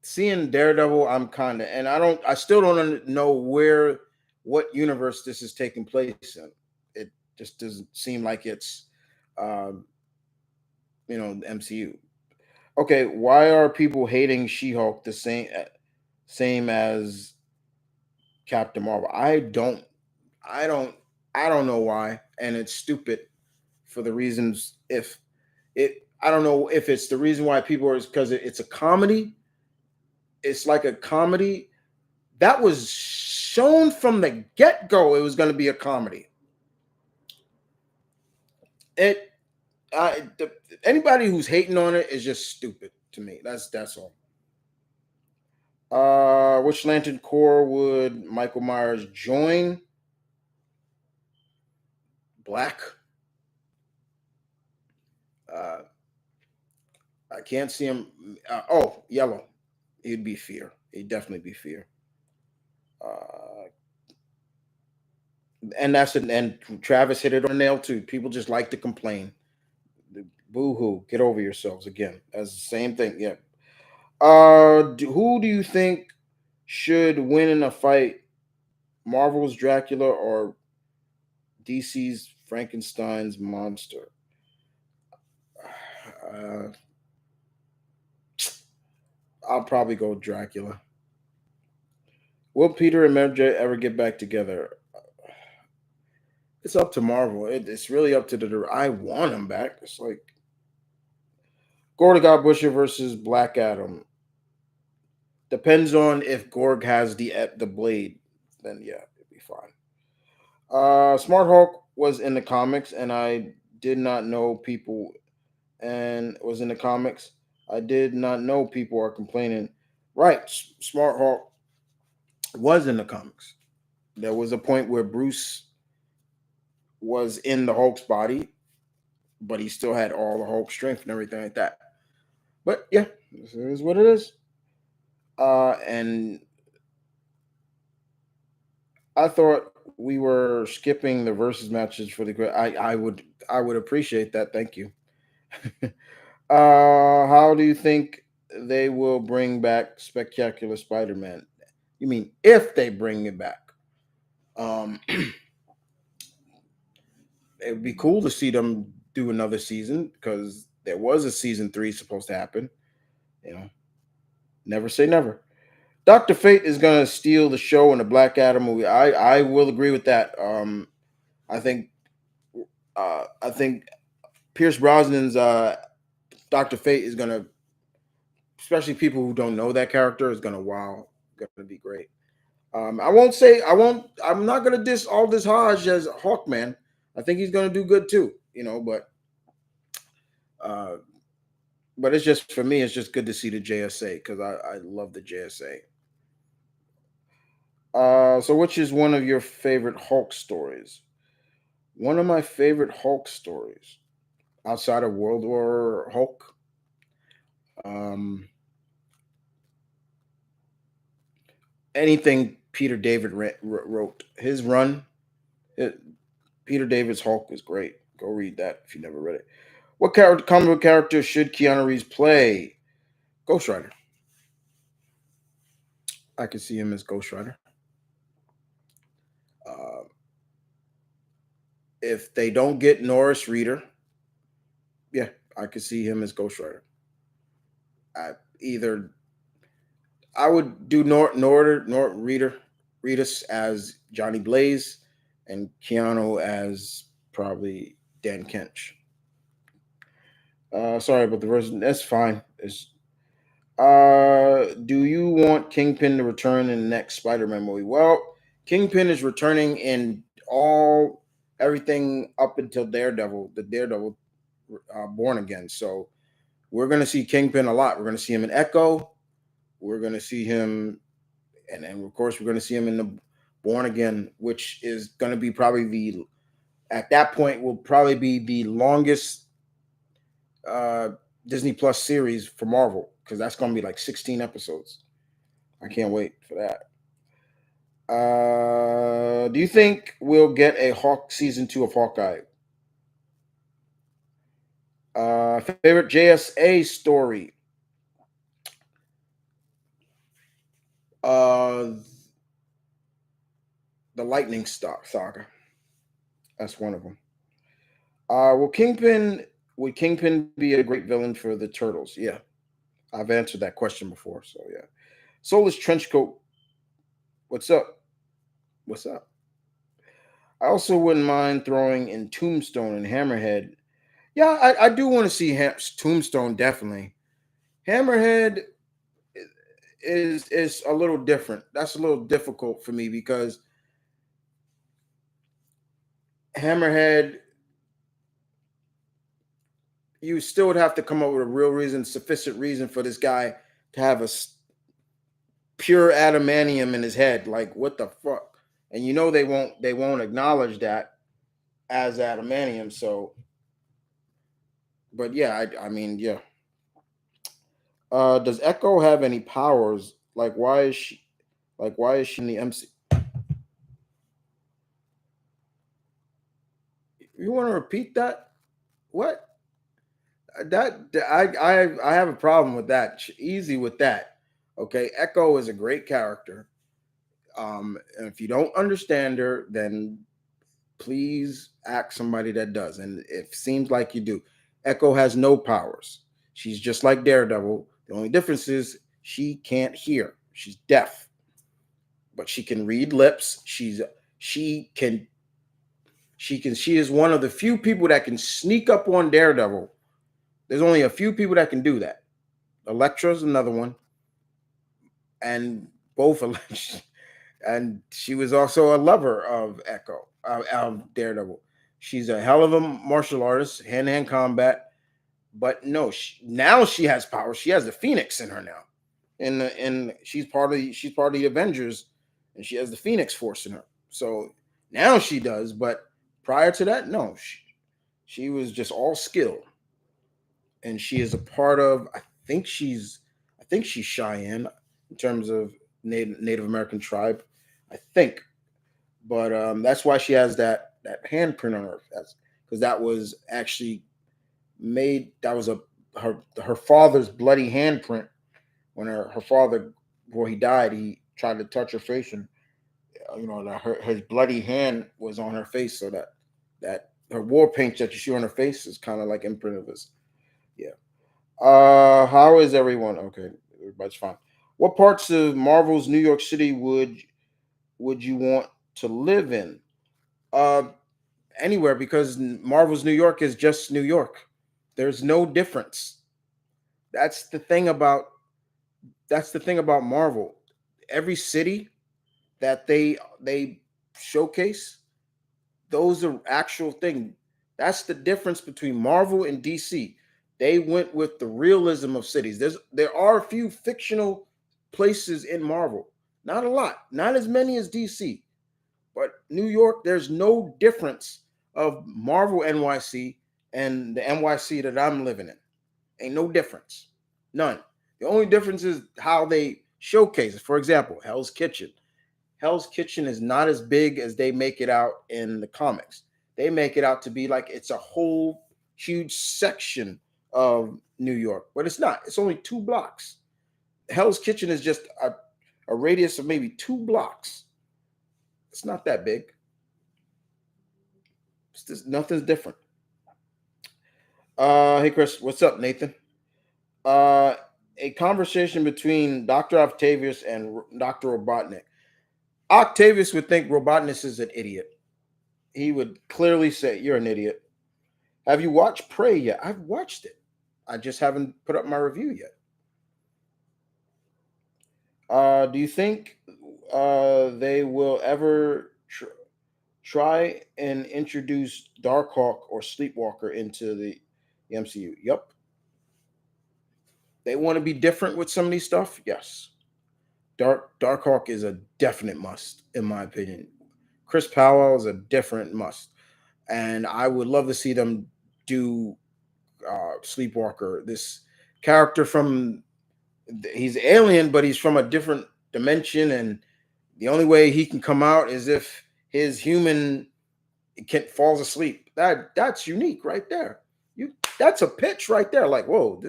seeing Daredevil, I'm kind of, and I still don't know what universe this is taking place in. It just doesn't seem like it's, um, the MCU. Okay, why are people hating She-Hulk the same as Captain Marvel? I don't, I don't know why, and it's stupid for the reasons. If it, I don't know if it's the reason why people are because it's a comedy. It's like a comedy that was shown from the get go. It was going to be a comedy. It, anybody who's hating on it is just stupid to me. That's all. Which Lantern Corps would Michael Myers join? Black. Uh, I can't see him. Yellow. He'd be Fear. He'd definitely be Fear. Uh, and Travis hit it on the nail too. People just like to complain. Boo hoo. Get over yourselves again. That's the same thing. Yeah. Who do you think should win in a fight? Marvel's Dracula or DC's Frankenstein's monster? Uh, I'll probably go Dracula. Will Peter and Mary J ever get back together? It's up to Marvel. It's really up to I want them back. It's like Gorg God Butcher versus Black Adam. Depends on if Gorg has the blade. Then yeah, it'd be fine. Smart Hulk was in the comics, and I did not know people. And was in the comics. I did not know people are complaining. Right, Smart Hulk was in the comics. There was a point where Bruce was in the Hulk's body, but he still had all the Hulk strength and everything like that. But yeah, this is what it is. And I thought we were skipping the versus matches for the great. I would appreciate that. Thank you. How do you think they will bring back Spectacular Spider-Man? You mean if they bring it back? It would be cool to see them do another season because there was a season 3 supposed to happen. You know, never say never. Doctor Fate is gonna steal the show in the Black Adam movie. I will agree with that. I think I think Pierce Brosnan's Doctor Fate is gonna, especially people who don't know that character, is gonna gonna be great. I won't say I won't. I'm not gonna diss Aldous Hodge as Hawkman. I think he's gonna do good too. Uh, but it's just for me. It's just good to see the JSA because I love the JSA. So which is one of your favorite Hulk stories? One of my favorite Hulk stories outside of World War Hulk. Um, Anything Peter David wrote. His run. Peter David's Hulk is great. Go read that if you never read it. What comic book character should Keanu Reeves play? Ghost Rider. I can see him as Ghost Rider. Uh, if they don't get Norris Reader, yeah, I could see him as Ghost Rider. I either I would do Nord Reader Reedus as Johnny Blaze, and Keanu as probably Dan Kench. Sorry about the version. That's fine. Do you want Kingpin to return in the next Spider-Man movie? Well, Kingpin is returning in everything up until the Daredevil Born Again. So we're gonna see Kingpin a lot. We're gonna see him in Echo. We're gonna see him, and of course we're gonna see him in the Born Again, which is gonna be probably at that point will probably be the longest uh, Disney Plus series for Marvel because that's gonna be like 16 episodes. I can't wait for that. Do you think we'll get a Hawk season 2 of Hawkeye? Favorite JSA story? Uh, the Lightning Star Saga. That's one of them. Will Kingpin would Kingpin be a great villain for the Turtles? Yeah, I've answered that question before. So yeah, Soulless Trenchcoat. What's up? What's up? I also wouldn't mind throwing in Tombstone and Hammerhead. Yeah, I do want to see Tombstone definitely. Hammerhead is a little different. That's a little difficult for me because Hammerhead, you still would have to come up with a real reason, sufficient reason for this guy to have pure adamantium in his head. Like what the fuck? And you know they won't acknowledge that as adamantium. So, but yeah, I mean yeah. Does Echo have any powers? Why is she in the MC? You want to repeat that? What? I have a problem with that. Easy with that. Okay, Echo is a great character. And if you don't understand her, then please ask somebody that does. And it seems like you do. Echo has no powers. She's just like Daredevil. The only difference is she can't hear. She's deaf, but she can read lips. She can she is one of the few people that can sneak up on Daredevil. There's only a few people that can do that. Elektra's another one, and both and she was also a lover of Daredevil. She's a hell of a martial artist, hand-to-hand combat. But no, now she has power. She has the Phoenix in her now, and she's part of the Avengers, and she has the Phoenix Force in her. So now she does. But prior to that, no, she was just all skill, and she is a part of. I think she's Cheyenne in terms of Native American tribe. I think, but that's why she has that handprint on her. That's because that was actually made. That was her father's bloody handprint when her father, before he died, he tried to touch her face, and his bloody hand was on her face, so that her war paint that you see on her face is kind of like imprint of his. Yeah. How is everyone? Okay, everybody's fine. What parts of Marvel's New York City would you want to live in? Uh, Anywhere because Marvel's New York is just New York. There's no difference. That's the thing about that's the thing about Marvel. Every city that they showcase, those are actual thing. That's the difference between Marvel and DC. They went with the realism of cities. There are a few fictional places in Marvel. Not a lot, not as many as DC. But New York, there's no difference of Marvel NYC and the NYC that I'm living in. Ain't no difference. None. The only difference is how they showcase it. For example, Hell's Kitchen. Hell's Kitchen is not as big as they make it out in the comics. they make it out to be like it's a whole huge section of New York, but it's not. It's only 2 blocks. Hell's Kitchen is just a radius of maybe 2 blocks. It's not that big. It's just, nothing's different. Hey Chris, what's up, Nathan? Uh, a conversation between Dr. Octavius and Dr. Robotnik. Octavius would think Robotnik is an idiot. He would clearly say, "You're an idiot." Have you watched Prey yet? I've watched it. I just haven't put up my review yet. Do you think they will ever try and introduce Darkhawk or Sleepwalker into the MCU? Yep. They want to be different with some of these stuff. Yes. Darkhawk is a definite must, in my opinion. Chris Powell is a different must, and I would love to see them do Sleepwalker. This character from he's alien, but he's from a different dimension, and the only way he can come out is if his human falls asleep. That's unique right there. That's a pitch right there. Like, whoa,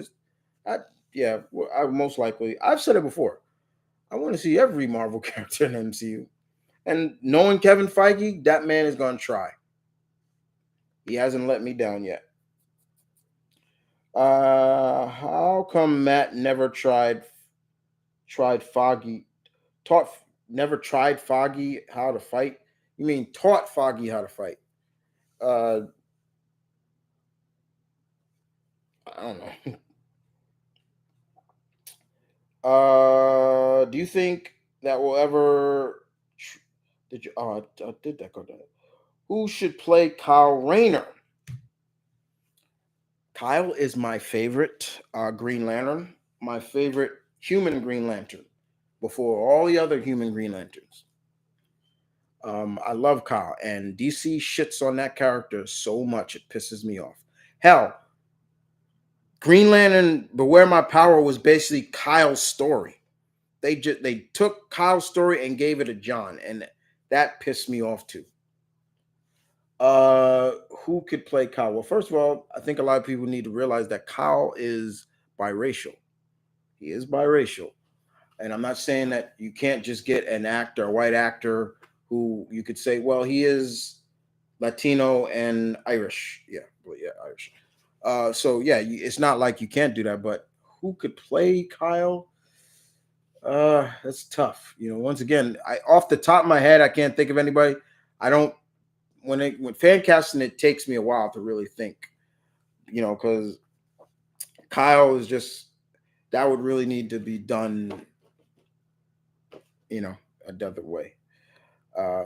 I, yeah, I most likely. I've said it before. I want to see every Marvel character in the MCU, and knowing Kevin Feige, that man is going to try. He hasn't let me down yet. How come Matt never tried Foggy taught never tried Foggy how to fight? You mean taught Foggy how to fight? Uh, I don't know. Do you think that will ever? Did you? Oh, I did that go down. Who should play Kyle Rayner? Kyle is my favorite Green Lantern. My favorite human Green Lantern before all the other human Green Lanterns. I love Kyle, and DC shits on that character so much it pisses me off. Hell, Green Lantern Beware My Power was basically Kyle's story. They took Kyle's story and gave it to John, and that pissed me off too. Who could play Kyle? Well, first of all, I think a lot of people need to realize that Kyle is biracial. He is biracial. And I'm not saying that you can't just get an actor, a white actor, who you could say, well, he is Latino and Irish. Yeah, well, yeah, Irish. So yeah, it's not like you can't do that, but who could play Kyle? That's tough. Once again, I off the top of my head, I can't think of anybody. I don't when fan casting, it takes me a while to really think. Because Kyle is just that would really need to be done. Another way.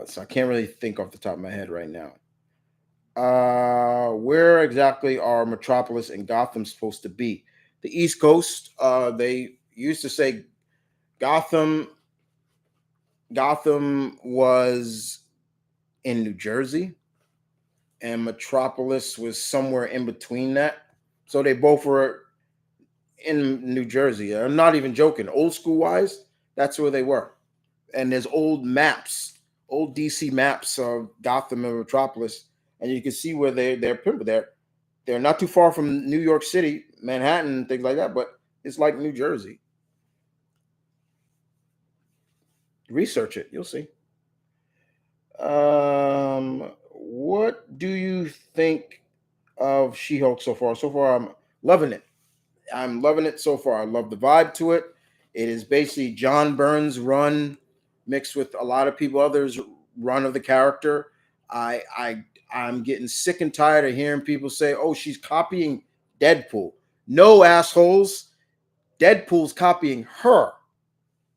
So I can't really think off the top of my head right now. Where exactly are Metropolis and Gotham supposed to be? The East Coast. They used to say Gotham. Gotham was in New Jersey, and Metropolis was somewhere in between that. So they both were in New Jersey. I'm not even joking. Old school wise, that's where they were. And there's old maps, old DC maps of Gotham and Metropolis, and you can see where they're not too far from New York City, Manhattan, things like that, but it's like New Jersey. Research it, you'll see. What do you think of She-Hulk so far? So far, I'm loving it. I'm loving it so far. I love the vibe to it. It is basically John Byrne's run mixed with a lot of people others' run of the character. I'm getting sick and tired of hearing people say, "Oh, she's copying Deadpool." No, assholes. Deadpool's copying her.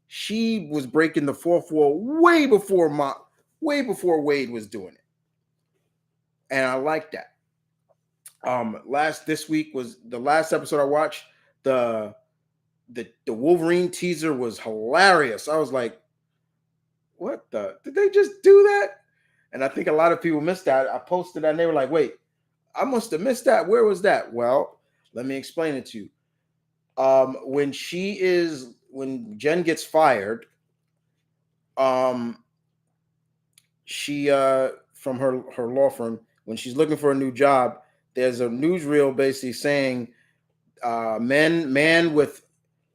She was breaking the fourth wall way before Wade was doing it, and I like that. This week was the last episode I watched. The Wolverine teaser was hilarious. I was like, what did they just do that? And I think a lot of people missed that. I posted that and they were like, wait, I must have missed that. Where was that? Well, let me explain it to you. When Jen gets fired, she from her law firm, when she's looking for a new job, there's a newsreel basically saying, man with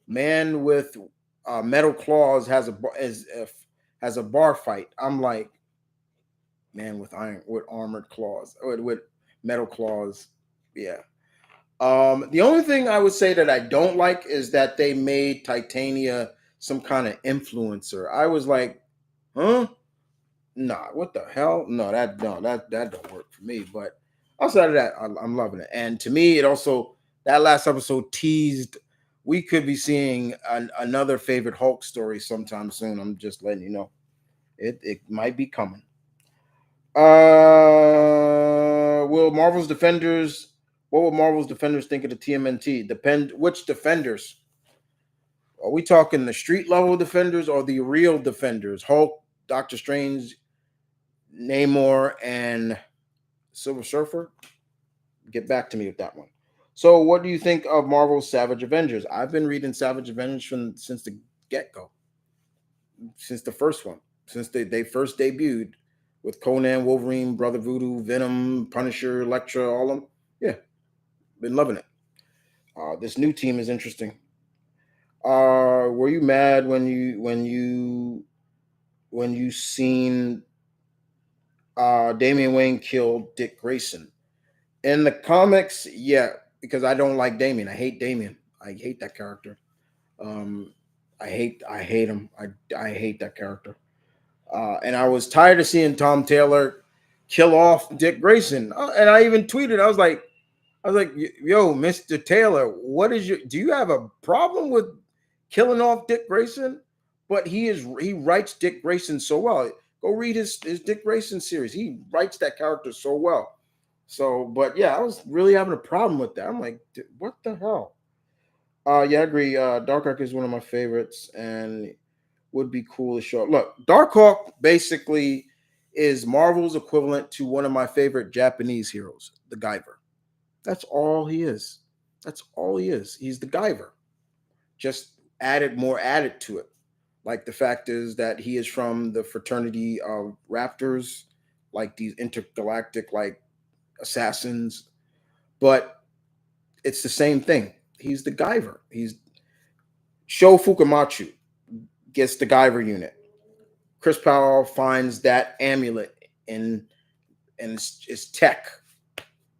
metal claws has a bar fight. I'm like, man with armored claws, with metal claws. Yeah. The only thing I would say that I don't like is that they made Titania some kind of influencer. I was like, huh? Nah, what the hell? No, that don't work for me. But outside of that, I'm loving it. And to me, it also, that last episode teased we could be seeing another favorite Hulk story sometime soon. I'm just letting you know. It might be coming. Will Marvel's Defenders? What will Marvel's Defenders think of the TMNT? Depend which Defenders. Are we talking the street level Defenders or the real Defenders? Hulk, Doctor Strange, Namor, and Silver Surfer? Get back to me with that one. So, what do you think of Marvel's Savage Avengers? I've been reading Savage Avengers since the get go, since the first one, since they first debuted with Conan, Wolverine, Brother Voodoo, Venom, Punisher, Elektra, all of them. Yeah, been loving it. This new team is interesting. Were you mad when you seen Damian Wayne kill Dick Grayson? In the comics, yeah, because I don't like Damian. I hate Damian. I hate that character. Um, I hate him. I hate that character. And I was tired of seeing Tom Taylor kill off Dick Grayson. And I even tweeted, I was like, yo, Mr. Taylor, what is your, do you have a problem with killing off Dick Grayson? But he writes Dick Grayson so well. Go read his Dick Grayson series. He writes that character so well. So, but yeah, I was really having a problem with that. I'm like, what the hell? Yeah, I agree. Dark Ark is one of my favorites and would be cool to show. Look, Dark Hawk basically is Marvel's equivalent to one of my favorite Japanese heroes, the Guyver. That's all he is. That's all he is. He's the Guyver. Just added to it. Like the fact is that he is from the fraternity of Raptors, like these intergalactic like assassins. But it's the same thing. He's the Guyver. He's Sho Fukumachu gets the Guyver unit. Chris Powell finds that amulet and it's tech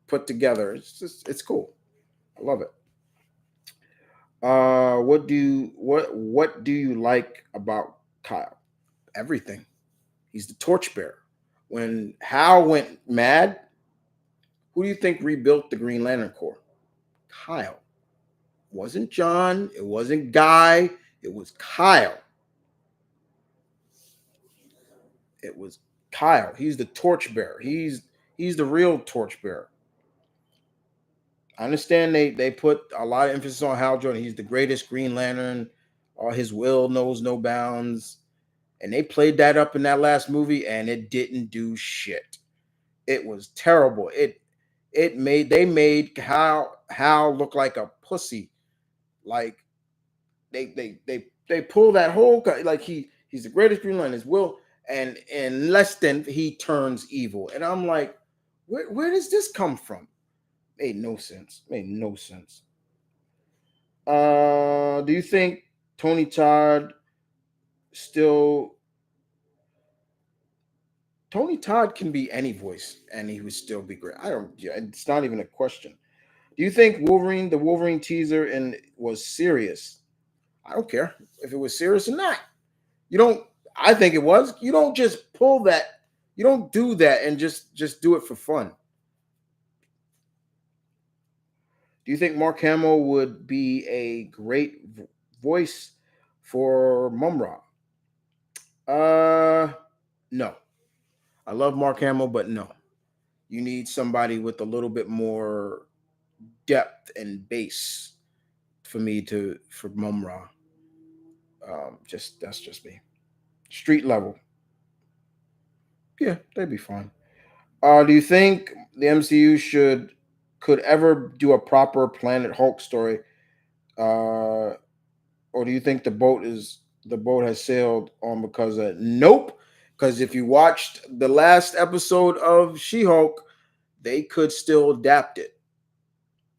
put together. It's cool. I love it. What do you like about Kyle? Everything. He's the torchbearer. When Hal went mad, who do you think rebuilt the Green Lantern Corps? Kyle. It wasn't John. It wasn't Guy. It was Kyle. It was Kyle. He's the torchbearer. He's the real torchbearer. I understand they put a lot of emphasis on Hal Jordan. He's the greatest Green Lantern. His will knows no bounds. And they played that up in that last movie, and it didn't do shit. It was terrible. They made Hal look like a pussy. Like they pull that whole like he's the greatest Green Lantern. His will, and in less than he turns evil. And I'm like, where does this come from? Made no sense. Made no sense. Do you think Tony Todd still Tony Todd can be any voice and he would still be great? I don't. Yeah, it's not even a question. Do you think the Wolverine teaser, and was serious? I don't care if it was serious or not. You don't. I think it was. You don't just pull that. You don't do that and just do it for fun. Do you think Mark Hamill would be a great voice for Mumra? Uh, no. I love Mark Hamill, but no. You need somebody with a little bit more depth and bass for Mumra. Just that's just me. Street level, yeah, they'd be fine. Do you think the MCU could ever do a proper Planet Hulk story? Uh, or do you think the boat has sailed on nope? Because if you watched the last episode of She Hulk, they could still adapt it.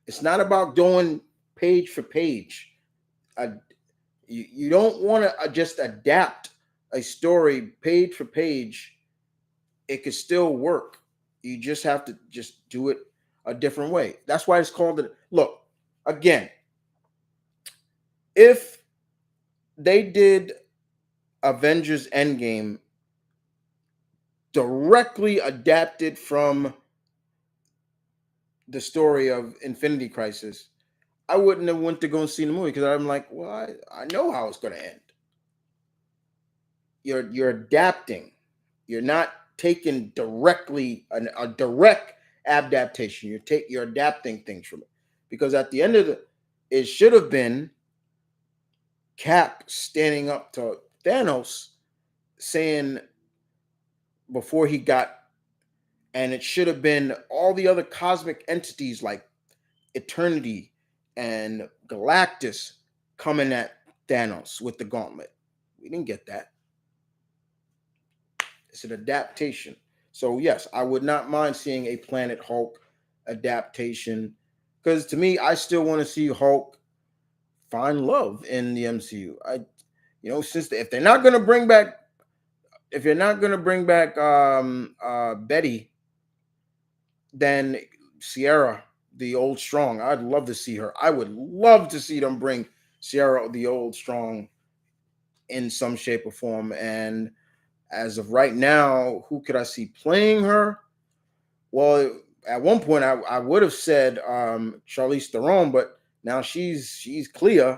It's not about doing page for page. Uh, you don't want to just adapt a story page for page. It could still work. You just have to just do it a different way. That's why it's called it. Look, again, if they did Avengers Endgame directly adapted from the story of Infinity Crisis, I wouldn't have went to go and see the movie because I'm like, well, I know how it's going to end. You're adapting. You're not taking directly a direct adaptation. You're adapting things from it because at the end of it should have been Cap standing up to Thanos saying before he got, and it should have been all the other cosmic entities like Eternity and Galactus coming at Thanos with the gauntlet. We didn't get that. It's an adaptation. So yes, I would not mind seeing a Planet Hulk adaptation because to me, I still want to see Hulk find love in the MCU. Since if they're not going to bring back, if you're not going to bring back Betty, then Sierra, the old strong, I'd love to see her. I would love to see them bring Sierra, the old strong, in some shape or form. And as of right now, who could I see playing her? Well, at one point I would have said Charlize Theron, but now she's Clea,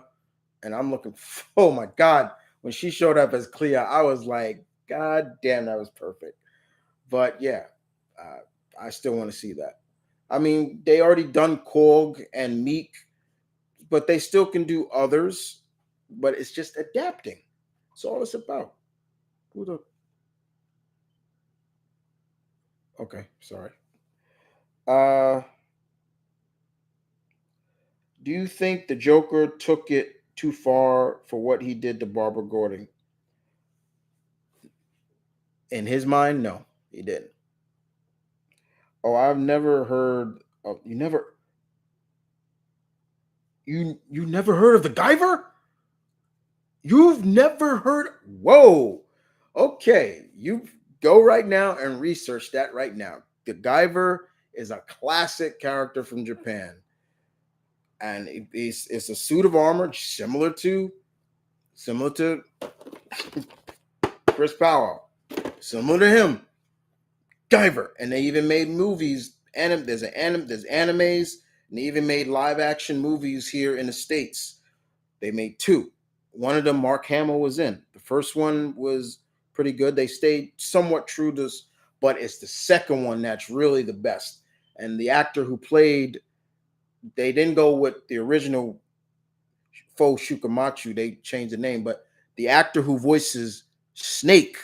and I'm looking. Oh my God! When she showed up as Clea, I was like, God damn, that was perfect. But yeah, I still want to see that. I mean, they already done Korg and Meek, but they still can do others. But it's just adapting. That's all it's about. Who the? Okay, sorry. Uh, do you think the Joker took it too far for what he did to Barbara Gordon? In his mind, no, he didn't. Oh, I've never heard of you never heard of the Guyver? You've never heard. Whoa. Okay, you go right now and research that right now. The Guyver is a classic character from Japan, and it's a suit of armor similar to Chris Powell, similar to him, Guyver. And they even made movies. There's animes, and they even made live action movies here in the States. They made two. One of them, Mark Hamill was in. The first one was pretty good. They stayed somewhat true to this, but it's the second one that's really the best. And the actor who played, they didn't go with the original Fo Shukamatsu. They changed the name, but the actor who voices Snake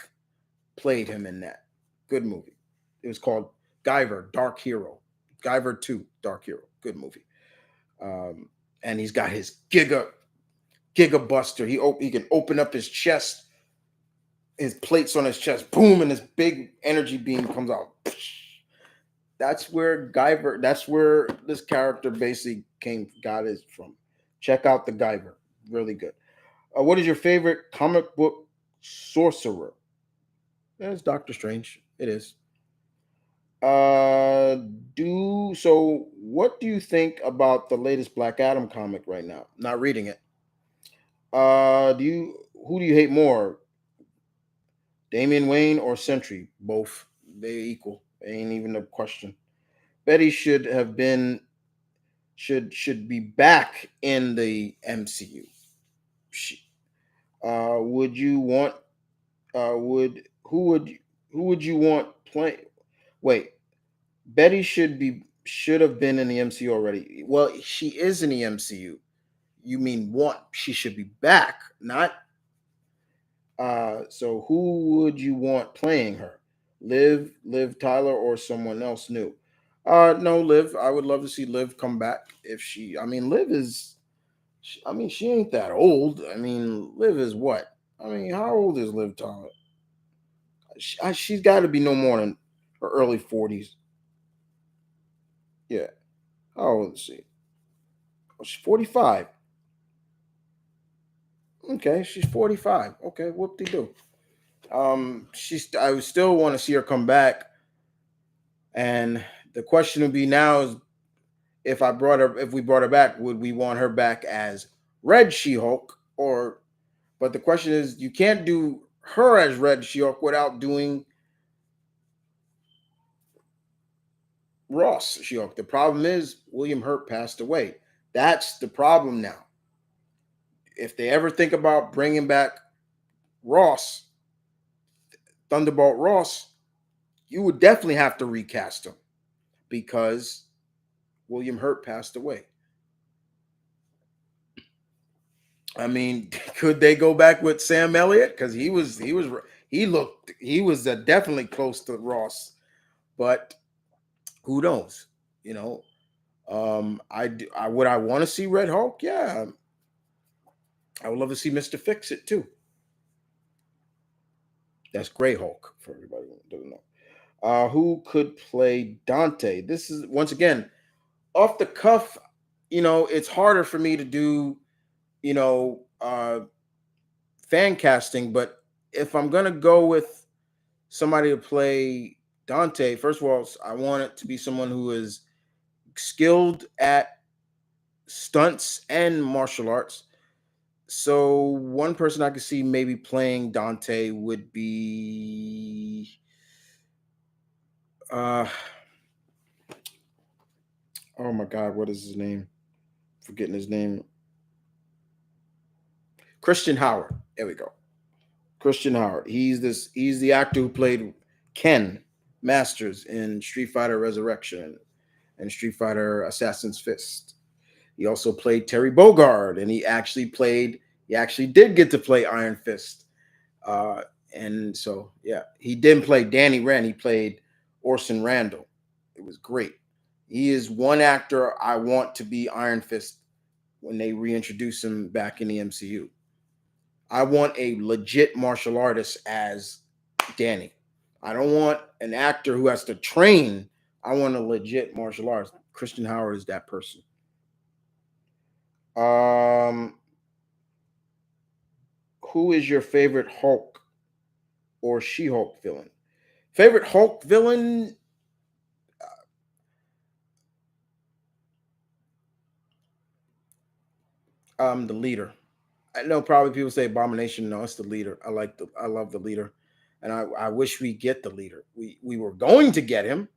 played him in that. Good movie. It was called Guyver, Dark Hero. Guyver 2, Dark Hero. Good movie. And he's got his Giga Buster. He can open up his chest, his plates on his chest, boom, and this big energy beam comes out. That's where this character basically got it from. Check out the Guyver. Really good. What is your favorite comic book sorcerer? It's Doctor Strange. It is. Uh, what do you think about the latest Black Adam comic right now? Not reading it. Who do you hate more, Damian Wayne or Sentry? Both. They equal. Ain't even a question. Betty should be back in the MCU. She, would you want would who would you want play? Wait, Betty should have been in the MCU already. Well, she is in the MCU. You mean want she should be back, not so who would you want playing her? Liv Tyler or someone else new? No, Liv. I would love to see Liv come back if I mean, she ain't that old. I mean, Liv is what? I mean, how old is Liv Tyler? She's got to be no more than her early 40s. Yeah. Oh, let's see. Oh, she's 45. Okay, she's 45. Okay, whoop de doo. She's. I would still want to see her come back, and the question would be now is if we brought her back, would we want her back as Red She-Hulk or? But the question is, you can't do her as Red She-Hulk without doing Ross She-Hulk. The problem is William Hurt passed away. That's the problem now. If they ever think about bringing back Ross, Thunderbolt Ross, you would definitely have to recast him because William Hurt passed away. I mean, could they go back with Sam Elliott? Because he was definitely close to Ross, but who knows? You know, I would I want to see Red Hulk? Yeah, I would love to see Mister Fix It too. That's Gray Hulk for everybody who doesn't know. Who could play Dante? This is once again off the cuff. It's harder for me to do. You know, fan casting, but if I'm gonna go with somebody to play Dante, first of all, I want it to be someone who is skilled at stunts and martial arts. So one person I could see maybe playing Dante would be uh oh my god, what is his name? Forgetting his name. Christian Howard. There we go. Christian Howard. He's the actor who played Ken Masters in Street Fighter Resurrection and Street Fighter Assassin's Fist. He also played Terry Bogard, and he actually did get to play Iron Fist. Uh, and so, yeah, he didn't play Danny Rand. He played Orson Randall. It was great. He is one actor I want to be Iron Fist when they reintroduce him back in the MCU. I want a legit martial artist as Danny. I don't want an actor who has to train. I want a legit martial artist. Christian Howard is that person. Um, who is your favorite Hulk or She-Hulk villain? Favorite Hulk villain? The leader. I know probably people say Abomination. No, it's the leader. I love the leader, and I wish we get the leader. We were going to get him,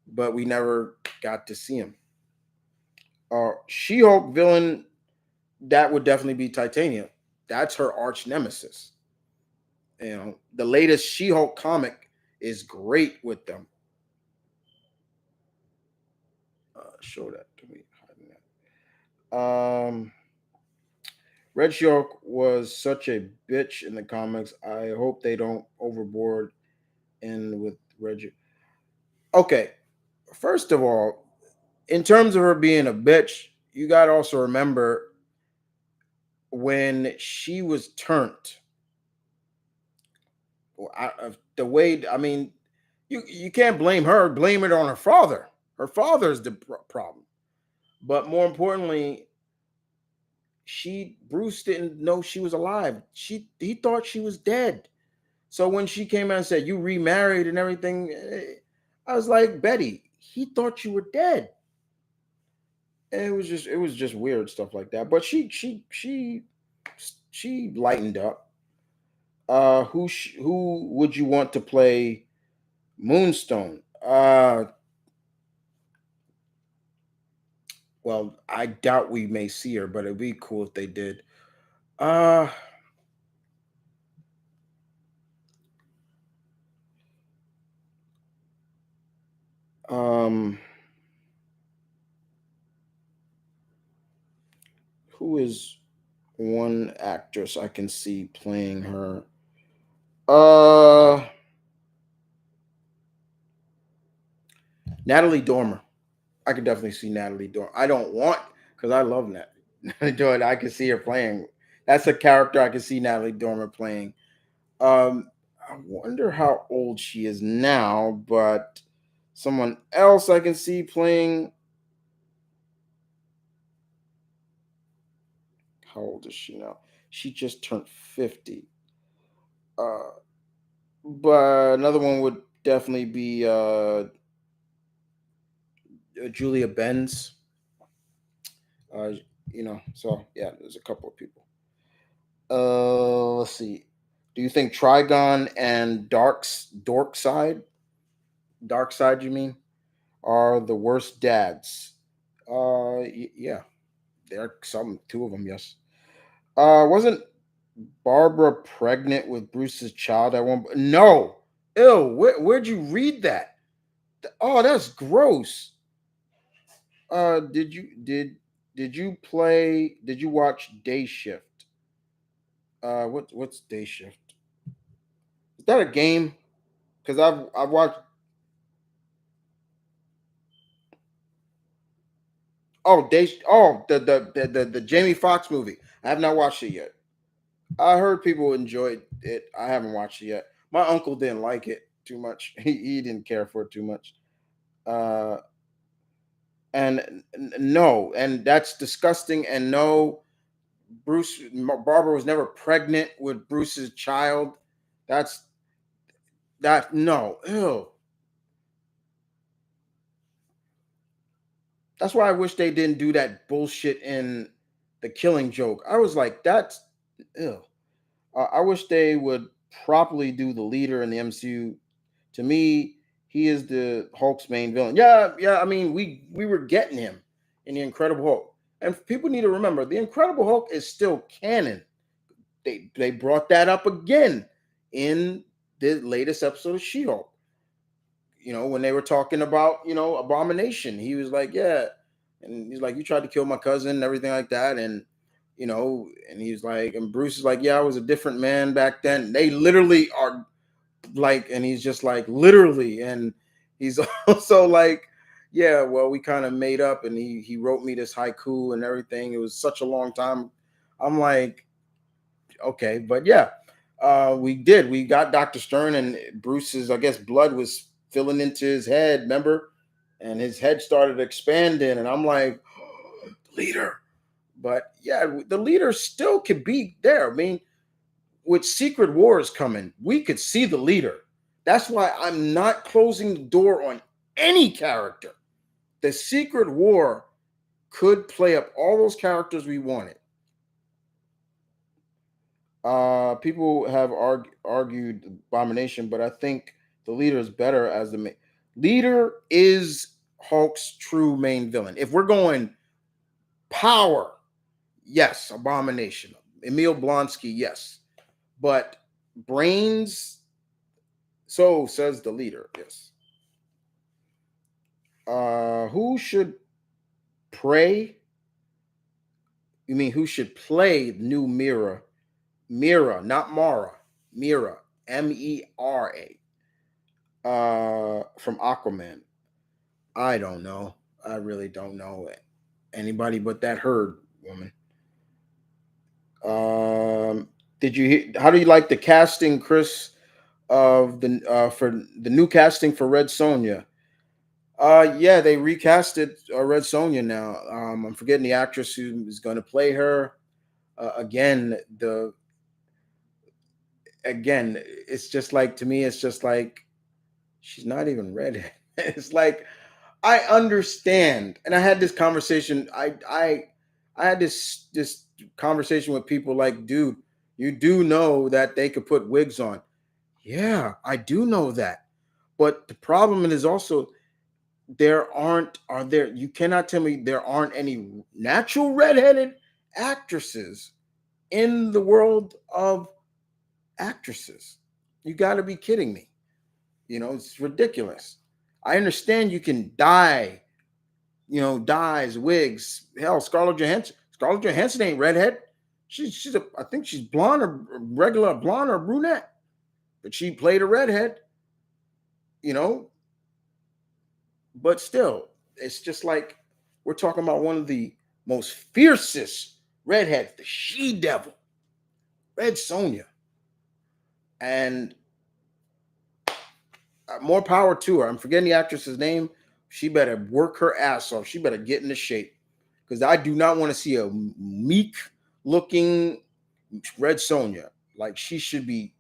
but we never got to see him. She-Hulk villain, that would definitely be Titania. That's her arch nemesis. The latest She-Hulk comic is great with them. Show that to me. Red She-Hulk was such a bitch in the comics. I hope they don't overboard in with Red. Okay, first of all, in terms of her being a bitch, you got to also remember when she was turned. The way I mean, you can't blame her. Blame it on her father. Her father's the problem. But more importantly, Bruce didn't know she was alive. He thought she was dead. So when she came out and said you remarried and everything, I was like, Betty, he thought you were dead. And it was just weird stuff like that. But she lightened up. Who would you want to play Moonstone? Well, I doubt we may see her, but it'd be cool if they did. Uh um who is one actress I can see playing her? Uh Natalie Dormer. I could definitely see Natalie Dormer. I don't want because I love Natalie Dormer. I can see her playing. That's a character I can see Natalie Dormer playing. I wonder how old she is now, but someone else I can see playing. How old is she now? She just turned 50. Uh, but another one would definitely be Julia Benz. Uh, so yeah, there's a couple of people. Let's see. Do you think Trigon and Dark Side, you mean, are the worst dads? Yeah, there are two of them. Yes. Wasn't Barbara pregnant with Bruce's child at one? No. Ew. Where'd you read that? Oh, that's gross. Did you play? Did you watch Day Shift? What's Day Shift? Is that a game? Because I've watched. The Jamie Foxx movie. I have not watched it yet. I heard people enjoyed it. I haven't watched it yet. My uncle didn't like it too much. He didn't care for it too much. Uh, no, and that's disgusting. And no, Barbara was never pregnant with Bruce's child. That's that. No, ew. That's why I wish they didn't do that bullshit in the Killing Joke. I was like, that's ew. I wish they would properly do the leader in the MCU. To me, he is the Hulk's main villain. Yeah, yeah. I mean, we were getting him in the Incredible Hulk, and people need to remember the Incredible Hulk is still canon. They brought that up again in the latest episode of She-Hulk. When they were talking about Abomination, he was like, yeah, and he's like, you tried to kill my cousin and everything like that, and and he's like, and Bruce is like, yeah, I was a different man back then. They literally are like, and he's just like, literally, and he's also like, yeah, well, we kind of made up, and he wrote me this haiku and everything. It was such a long time. I'm like, okay, but yeah, we got Dr. Stern, and Bruce's, I guess, blood was filling into his head, remember, and his head started expanding, and I'm like, oh, leader. But yeah, the leader still could be there. I mean, with Secret Wars coming, we could see the leader. That's why I'm not closing the door on any character. The Secret War could play up all those characters we wanted. People have argued Abomination, but I think the leader is better as the main leader. Is Hulk's true main villain. If we're going power, yes, Abomination. Emil Blonsky, yes. But brains, so says the leader, yes. Who should pray? You mean who should play new Mira? Mira, not Mara. Mira, Mera. From Aquaman. I don't know. I really don't know anybody but that Herd woman. Did you hear? How do you like the casting, Chris, of the for the new casting for Red Sonja? Yeah, they recasted Red Sonja now. I'm forgetting the actress who is going to play her. Again, it's just like, to me, it's just like she's not even redhead. It's like, I understand, and I had this conversation. I had this conversation with people like, dude, you do know that they could put wigs on. Yeah, I do know that, but the problem is also you cannot tell me there aren't any natural redheaded actresses in the world of actresses. You got to be kidding me. It's ridiculous. I understand you can dye, dyes, wigs. Hell, Scarlett Johansson. Scarlett Johansson ain't redhead. I think she's blonde, or regular blonde, or brunette, but she played a redhead. You know, but still, it's just like we're talking about one of the most fiercest redheads, the she devil, Red Sonja, and more power to her. I'm forgetting the actress's name. She better work her ass off. She better get into shape, because I do not want to see a meek looking Red Sonja. Like she should be.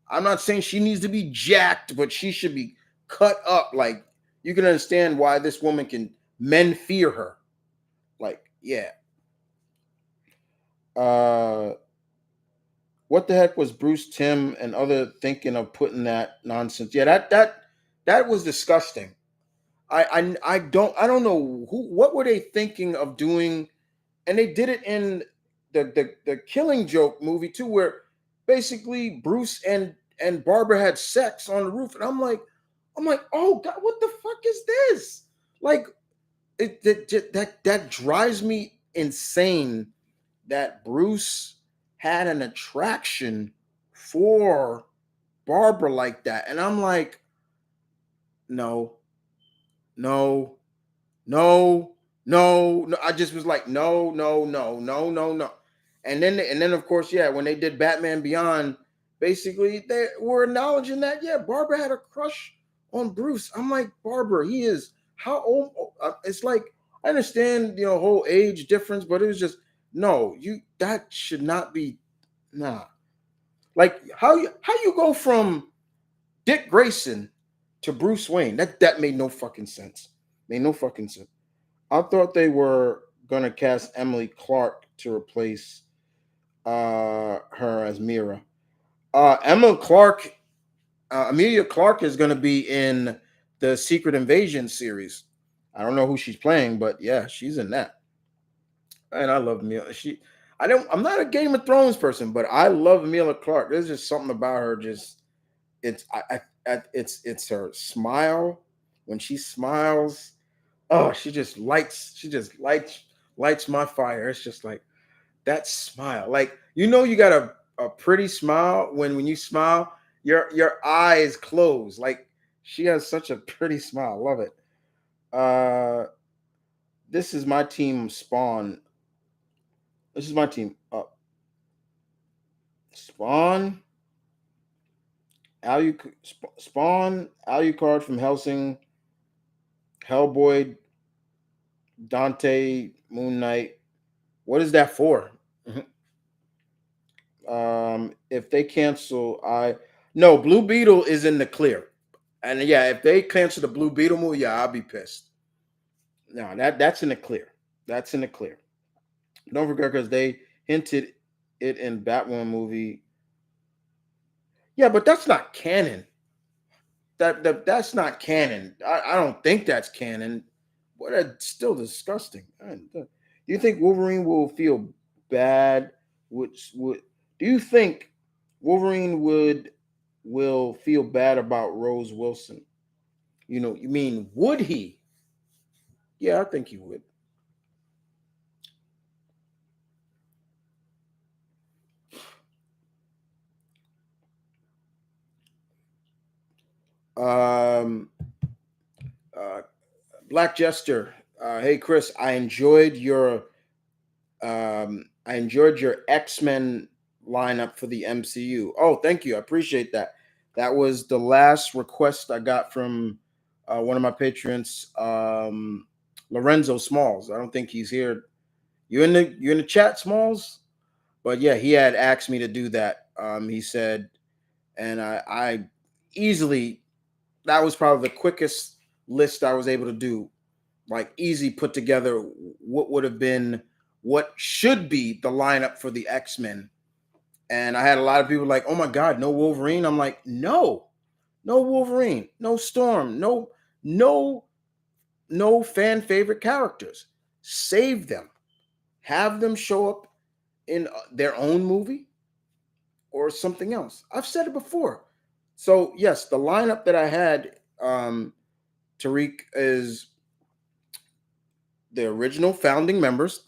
I'm not saying she needs to be jacked, but she should be cut up. Like you can understand why this woman can men fear her. Like yeah. Uh, what the heck was Bruce Timm and other thinking of putting that nonsense? Yeah, that was disgusting. I don't know what were they thinking of doing, and they did it in the Killing Joke movie too, where basically Bruce and Barbara had sex on the roof, and I'm like, oh God, what the fuck is this? Like that drives me insane that Bruce had an attraction for Barbara like that, and I'm like, no, no, no, no. I just was like, no, no, no, no, no, no. And then of course, yeah, when they did Batman Beyond, basically they were acknowledging that, yeah, Barbara had a crush on Bruce. I'm like, Barbara, he is how old? It's like I understand, whole age difference, but it was just no, that should not be nah. Like how you go from Dick Grayson to Bruce Wayne? That made no fucking sense. Made no fucking sense. I thought they were gonna cast Emily Clark to replace her as Mira. Emma Clark, Amelia Clark is gonna be in the Secret Invasion series. I don't know who she's playing, but yeah, she's in that. And I love Amelia. I'm not a Game of Thrones person, but I love Amelia Clark. There's just something about her. Just it's her smile when she smiles. Oh, she just lights my fire. It's just like that smile. Like you got a pretty smile when you smile, your eyes close. Like she has such a pretty smile. Love it. This is my team Spawn. This is my team. Spawn, Spawn, Alucard from Helsing, Hellboy, Dante, Moon Knight. What is that for? If they cancel, I no Blue Beetle is in the clear, and yeah, if they cancel the Blue Beetle movie, yeah, I'll be pissed. No, that's in the clear. That's in the clear. Don't forget because they hinted it in Batman movie. Yeah, but that's not canon. That's not canon. I don't think that's canon. But it's still disgusting. Do you think Wolverine will feel bad? Would do you think Wolverine will feel bad about Rose Wilson? You mean would he? Yeah, I think he would. Um, uh, Black Jester. Hey Chris, I enjoyed your X-Men lineup for the MCU. Oh, thank you. I appreciate that. That was the last request I got from one of my patrons, Lorenzo Smalls. I don't think he's here. You in the chat, Smalls? But yeah, he had asked me to do that. He said, and I easily that was probably the quickest list I was able to do. Like easy put together what would have been what should be the lineup for the X-Men. And I had a lot of people like, oh my God, no Wolverine. I'm like, no Wolverine, no Storm, no, no fan favorite characters. Save them. Have them show up in their own movie or something else. I've said it before. So yes, the lineup that I had, Tariq, is the original founding members: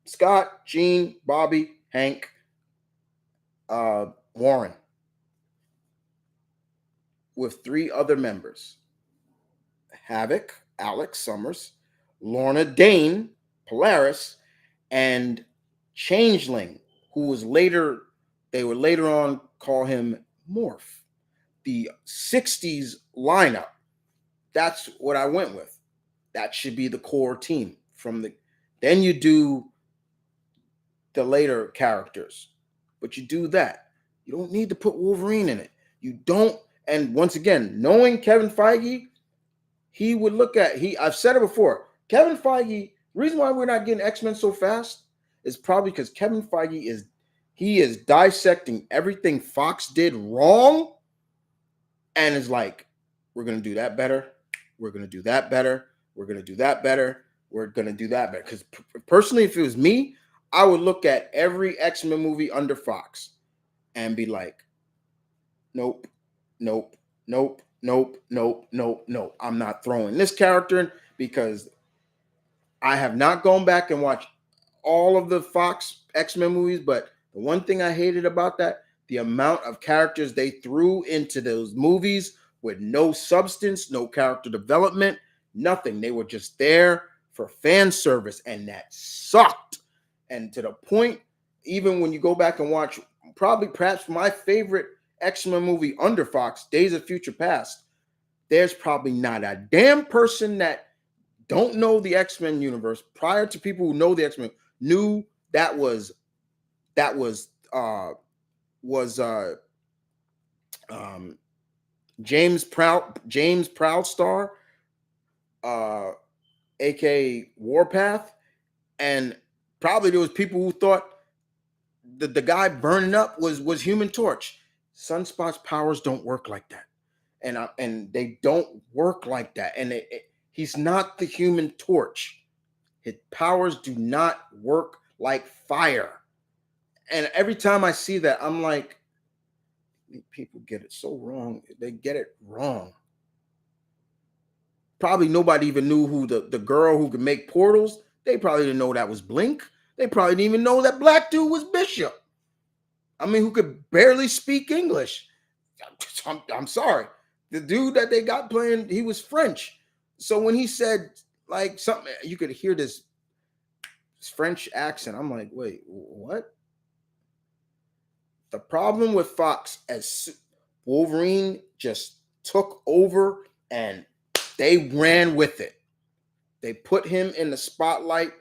Scott, Gene, Bobby, Hank, Warren, with three other members: Havoc, Alex Summers, Lorna Dane, Polaris, and Changeling, who was later, they would later on call him Morph. The 60s lineup, that's what I went with. That should be the core team from the then you do the later characters. But you do that. You don't need to put Wolverine in it. You don't. And once again, knowing Kevin Feige, he would look at I've said it before. Kevin Feige, the reason why we're not getting X-Men so fast is probably because Kevin Feige is dissecting everything Fox did wrong and is like, we're gonna do that better. We're gonna do that better. We're gonna do that better. We're gonna do that better. Because personally, if it was me, I would look at every X-Men movie under Fox and be like, nope, nope, nope, nope, nope, nope, nope. I'm not throwing this character in because I have not gone back and watched all of the Fox X-Men movies, but the one thing I hated about that, the amount of characters they threw into those movies with no substance, no character development, nothing. They were just there for fan service, and that sucked. And to the point, even when you go back and watch perhaps my favorite X-Men movie under Fox, Days of Future Past, there's probably not a damn person that don't know the X-Men universe prior to people who know the X-Men knew that was James Proudstar, aka Warpath, and probably there was people who thought the guy burning up was Human Torch. Sunspot's powers don't work like that, and they don't work like that, and he's not the Human Torch. His powers do not work like fire. And every time I see that, I'm like, people get it so wrong. They get it wrong. Probably nobody even knew who the girl who could make portals. They probably didn't know that was Blink. They probably didn't even know that black dude was Bishop. I mean, who could barely speak English. I'm sorry. The dude that they got playing, he was French. So when he said like something, you could hear this French accent. I'm like, wait, what? The problem with Fox as Wolverine just took over and they ran with it. They put him in the spotlight,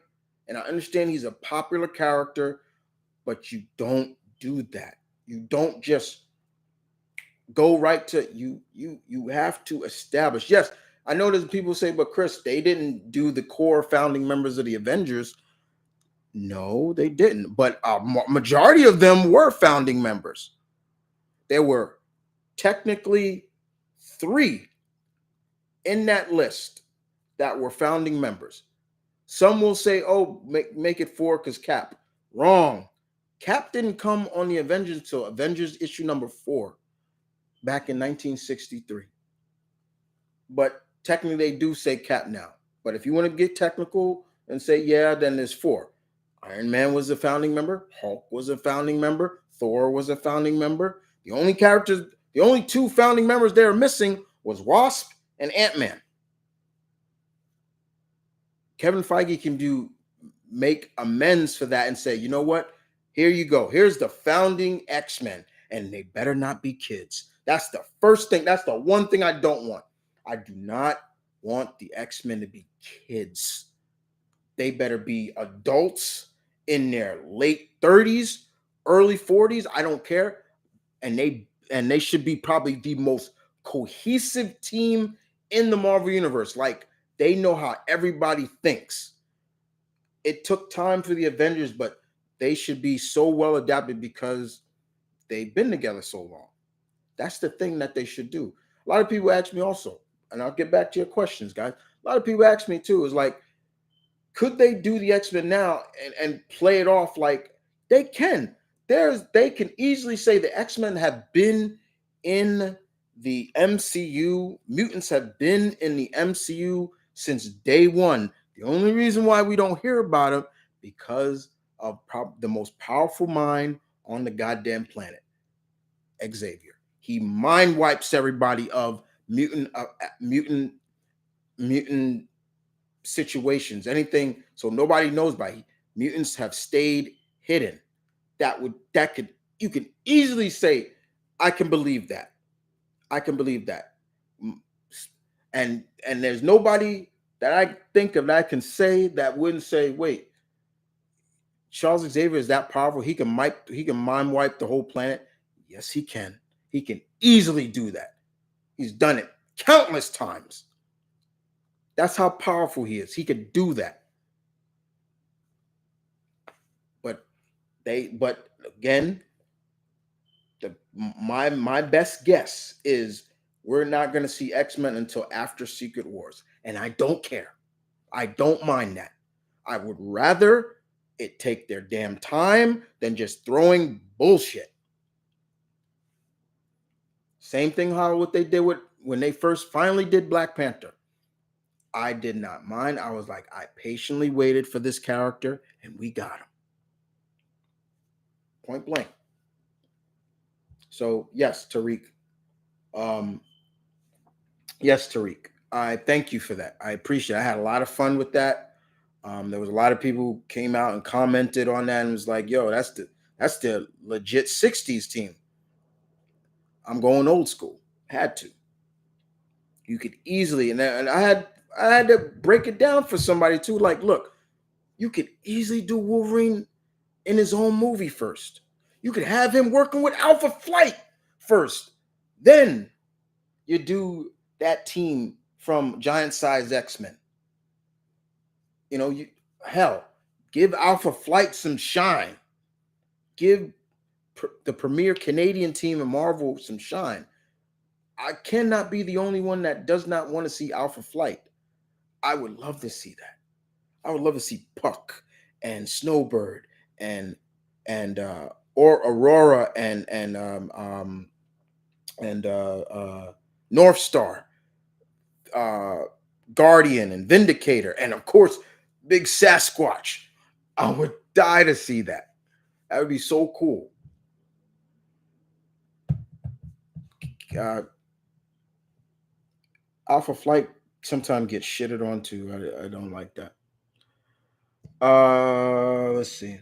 and I understand he's a popular character, but you don't do that. You don't just go right to you. You have to establish. Yes, I know there's people say, but Chris, they didn't do the core founding members of the Avengers. No, they didn't. But a majority of them were founding members. There were technically 3 in that list that were founding members. Some will say, oh, make it 4 because Cap. Wrong. Cap didn't come on the Avengers until Avengers issue number 4 back in 1963. But technically they do say Cap now. But if you want to get technical and say, yeah, then there's 4. Iron Man was a founding member. Hulk was a founding member. Thor was a founding member. The only 2 founding members they are missing was Wasp and Ant-Man. Kevin Feige can make amends for that and say, you know what? Here you go. Here's the founding X-Men, and they better not be kids. That's the first thing. That's the one thing I don't want. I do not want the X-Men to be kids. They better be adults in their late 30s, early 40s. I don't care. And they should be probably the most cohesive team in the Marvel universe. Like, they know how everybody thinks. It took time for the Avengers, but they should be so well adapted because they've been together so long. That's the thing that they should do. A lot of people ask me also, and I'll get back to your questions, guys. A lot of people ask me too, is like, could they do the X-Men now and play it off like they can? They can easily say the X-Men have been in the MCU. Mutants have been in the MCU since day one. The only reason why we don't hear about them because of the most powerful mind on the goddamn planet, Xavier. He mind wipes everybody of mutant situations, anything, so nobody knows about it. Mutants have stayed hidden. You can easily say, I can believe that. I can believe that. And there's nobody that I think of that I can say that wouldn't say, wait, Charles Xavier is that powerful. He can mind wipe the whole planet. Yes, he can. He can easily do that. He's done it countless times. That's how powerful he is. He could do that. But again, my best guess is we're not going to see X-Men until after Secret Wars, and I don't care. I don't mind that. I would rather it take their damn time than just throwing bullshit. Same thing how what they did with when they first finally did Black Panther. I did not mind. I was like, I patiently waited for this character, and we got him. Point blank. So yes, Tariq. Yes, Tariq. I thank you for that. I appreciate it. I had a lot of fun with that. There was a lot of people who came out and commented on that and was like, "Yo, that's the legit '60s team." I'm going old school. Had to. You could easily, and I had to break it down for somebody too. Like, look, you could easily do Wolverine in his own movie first. You could have him working with Alpha Flight first. Then you do that team from Giant Size X-Men. You know, give Alpha Flight some shine. Give the premier Canadian team in Marvel some shine. I cannot be the only one that does not want to see Alpha Flight. I would love to see that. I would love to see Puck and Snowbird and or Aurora and North Star, uh, Guardian and Vindicator, and of course Big Sasquatch. I would die to see that. That would be so cool. Uh, Alpha Flight sometimes gets shitted on too. I don't like that. Let's see.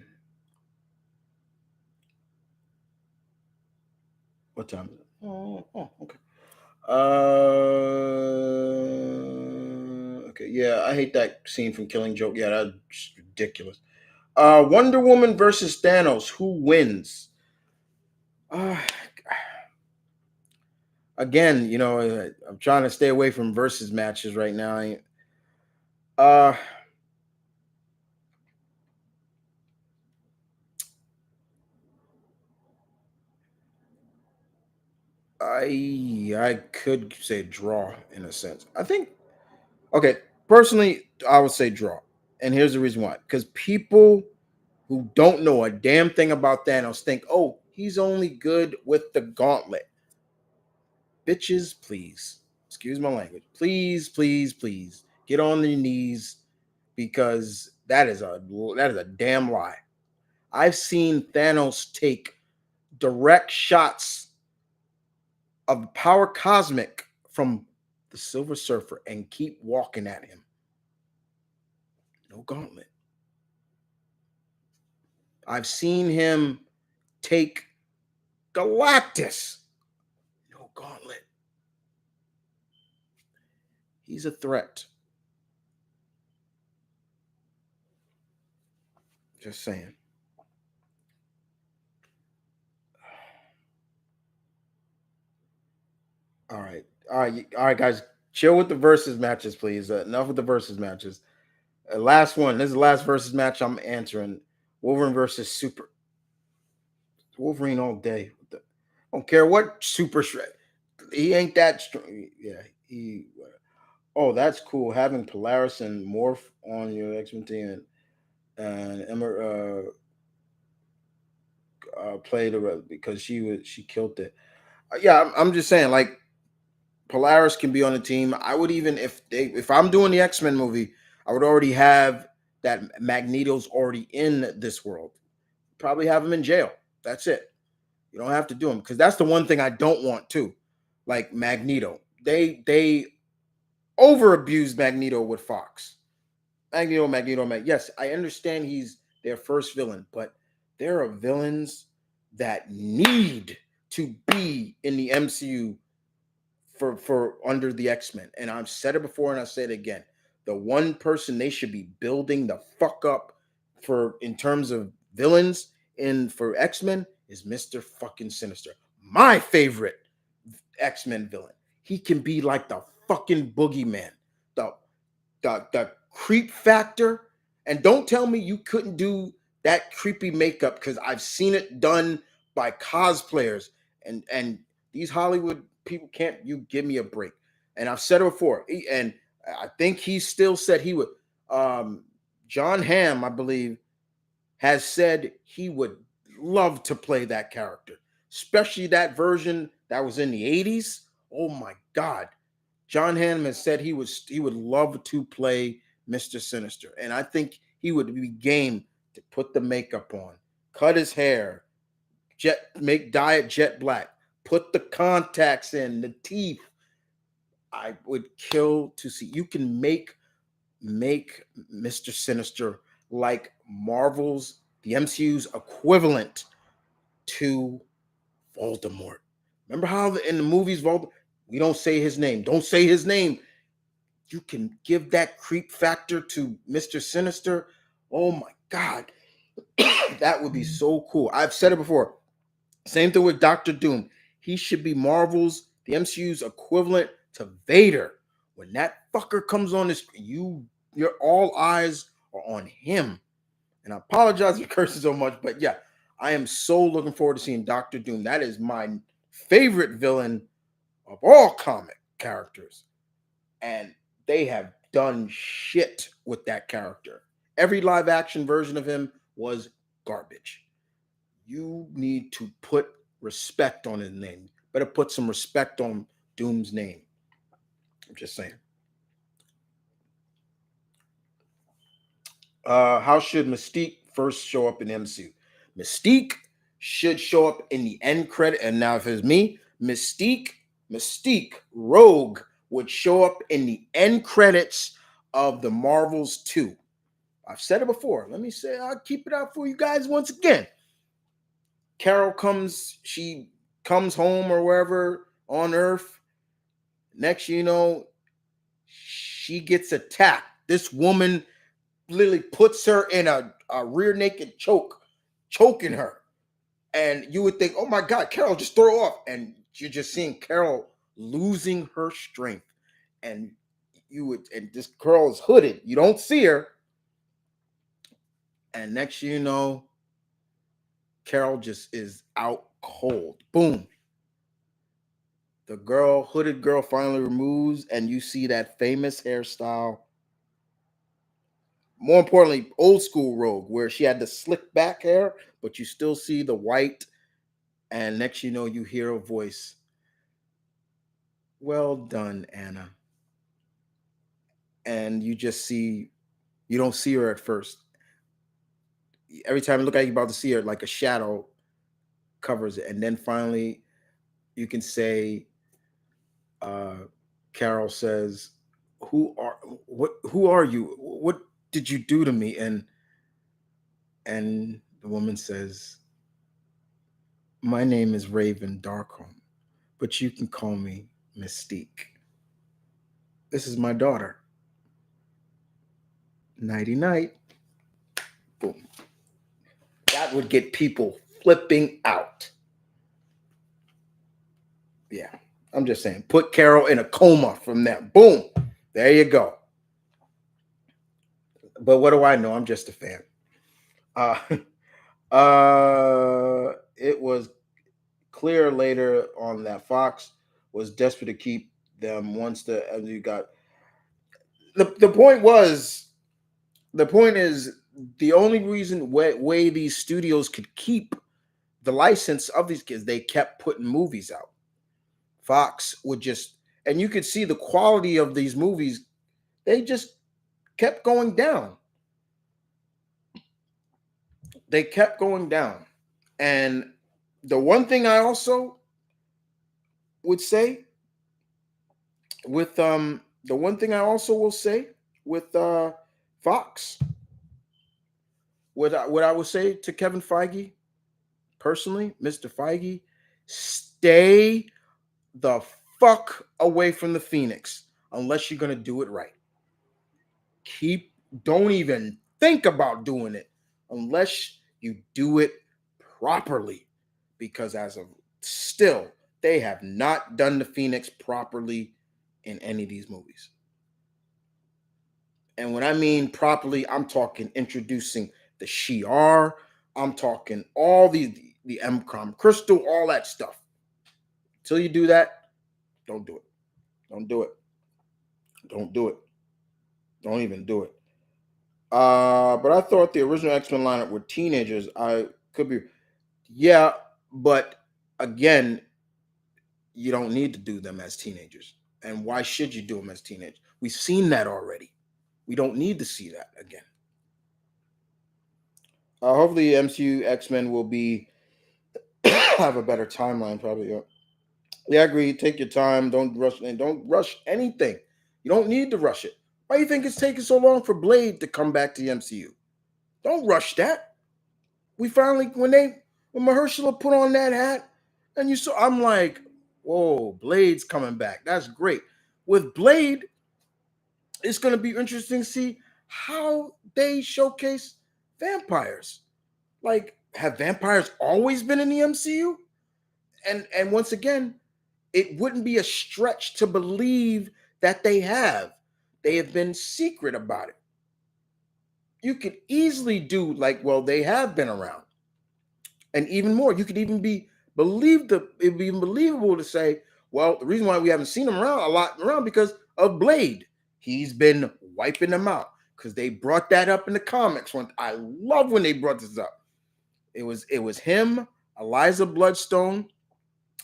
What time is it? Oh, okay. Okay. Yeah, I hate that scene from Killing Joke. Yeah, that's ridiculous. Wonder Woman versus Thanos. Who wins? Uh, Again, I'm trying to stay away from versus matches right now. Uh, I could say draw in a sense. I think okay, personally, I would say draw. And here's the reason why. Because people who don't know a damn thing about Thanos think, oh, he's only good with the gauntlet. Bitches, please. Excuse my language. Please, please, please. Get on your knees because that is a damn lie. I've seen Thanos take direct shots of power cosmic from the Silver Surfer and keep walking at him. No gauntlet. I've seen him take Galactus. No gauntlet. He's a threat. Just saying. All right. All right, guys. Chill with the versus matches, please. Enough with the versus matches. Last one. This is the last versus match I'm answering. Wolverine versus Super. Wolverine all day. I don't care what Super Shred. He ain't that strong. Yeah. Oh, that's cool. Having Polaris and Morph on your X-Men team and Emma played her because she killed it. Yeah, I'm just saying, like Polaris can be on the team. I would even if I'm doing the X-Men movie, I would already have that Magneto's already in this world. Probably have him in jail. That's it. You don't have to do him because that's the one thing I don't want too. Like Magneto, they over abused Magneto with Fox. Magneto. Yes, I understand he's their first villain, but there are villains that need to be in the MCU for under the X-Men. And I've said it before and I say it again. The one person they should be building the fuck up for in terms of villains in for X-Men is Mr. fucking Sinister. My favorite X-Men villain. He can be like the fucking boogeyman. The the creep factor. And don't tell me you couldn't do that creepy makeup, because I've seen it done by cosplayers, and these Hollywood people can't. You give me a break. And I've said it before, and I think he still said he would. John Hamm, I believe, has said he would love to play that character, especially that version that was in the 80s. Oh my God. John Hamm has said he would love to play Mr. Sinister. And I think he would be game to put the makeup on, cut his hair, dye it jet black, put the contacts in, the teeth. I would kill to see. You can make Mr. Sinister like Marvel's, the MCU's equivalent to Voldemort. Remember how in the movies, we don't say his name. Don't say his name. You can give that creep factor to Mr. Sinister. Oh my God. That would be so cool. I've said it before. Same thing with Doctor Doom. He should be Marvel's, the MCU's equivalent to Vader. When that fucker comes on the screen, your all eyes are on him. And I apologize for cursing so much, but yeah, I am so looking forward to seeing Doctor Doom. That is my favorite villain of all comic characters. And they have done shit with that character. Every live action version of him was garbage. You need to put respect on his name. Better put some respect on Doom's name. I'm just saying. How should Mystique first show up in MCU? Mystique should show up in the end credit. And now, if it's me, Mystique, Rogue would show up in the end credits of the Marvels 2. I've said it before. Let me say, I'll keep it out for you guys once again. She comes home or wherever on Earth. Next, you know, she gets attacked. This woman literally puts her in a rear naked choking her. And you would think, oh my God, Carol, just throw off. And you're just seeing Carol losing her strength. And this girl is hooded. You don't see her. And next you know, Carol just is out cold. Boom. The hooded girl finally removes, and you see that famous hairstyle. More importantly, old school Rogue, where she had the slick back hair, but you still see the white. And next you know, you hear a voice. Well done, Anna. And you don't see her at first. Every time you look at you're about to see her, like a shadow covers it. And then finally, you can say, Carol says, who are you? What did you do to me? And the woman says, my name is Raven Darkholm, but you can call me Mystique. This is my daughter. Nighty night. Boom. That would get people flipping out. Yeah, I'm just saying. Put Carol in a coma from that. Boom. There you go. But what do I know? I'm just a fan. It was clear later on that Fox was desperate to keep them once you got the point is the only reason way these studios could keep the license of these kids, they kept putting movies out. Fox would just, and you could see the quality of these movies, they just kept going down. They kept going down. And the one thing I also would say with the one thing I also will say with Fox, what I would say to Kevin Feige, personally, Mr. Feige, stay the fuck away from the Phoenix unless you're gonna do it right. Don't even think about doing it unless You do it properly, because as of still, they have not done the Phoenix properly in any of these movies. And when I mean properly, I'm talking introducing the Shi'ar. I'm talking all the M.V.K crystal, all that stuff. Until you do that, don't do it. Don't do it. Don't do it. Don't even do it. But I thought the original X-Men lineup were teenagers. I could be, yeah, but again, you don't need to do them as teenagers. And why should you do them as teenagers? We've seen that already. We don't need to see that again. Hopefully, MCU X-Men will be have a better timeline. Probably. Yeah, I agree. Take your time. Don't rush, and don't rush anything. You don't need to rush it. Why do you think it's taking so long for Blade to come back to the MCU? Don't rush that. We finally, when Mahershala put on that hat, and you saw, I'm like, whoa, Blade's coming back. That's great. With Blade, it's going to be interesting to see how they showcase vampires. Like, have vampires always been in the MCU? And once again, it wouldn't be a stretch to believe that they have. They have been secret about it. You could easily do like, well, they have been around. And even more, you could even be believed to, it'd be believable to say, well, the reason why we haven't seen him around a lot around because of Blade. He's been wiping them out because they brought that up in the comics. When I love when they brought this up. It was him, Eliza Bloodstone,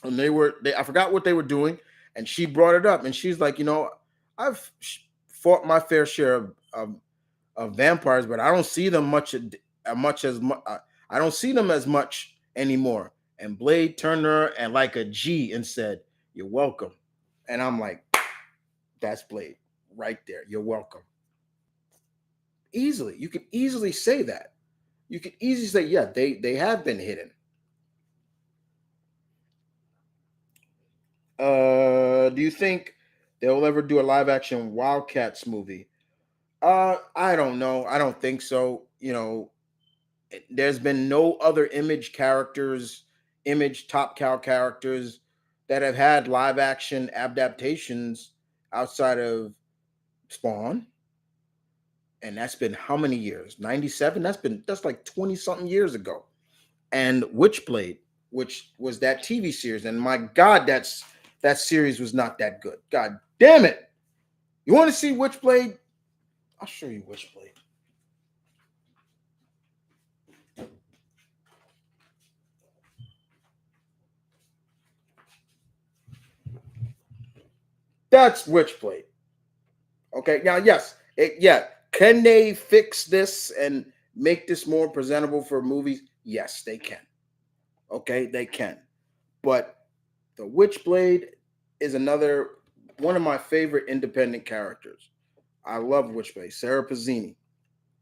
and I forgot what they were doing, and she brought it up, and she's like, I've fought my fair share of vampires, but I don't see them I don't see them as much anymore. And Blade turned her and like a G and said, "You're welcome." And I'm like, that's Blade right there. You're welcome. Easily, you could easily say that. You could easily say, yeah, they have been hidden. Do you think they'll ever do a live action Wildcats movie? I don't know. I don't think so. There's been no other image top cow characters that have had live action adaptations outside of Spawn. And that's been how many years? 97? That's like 20 something years ago. And Witchblade, which was that TV series. And my God, that series was not that good. God damn it. You want to see Witchblade? I'll show you Witchblade. That's Witchblade. Okay, now yes, can they fix this and make this more presentable for movies? Yes, they can. Okay, they can. But the Witchblade is another one of my favorite independent characters. I love Witchblade. Sarah Pazzini,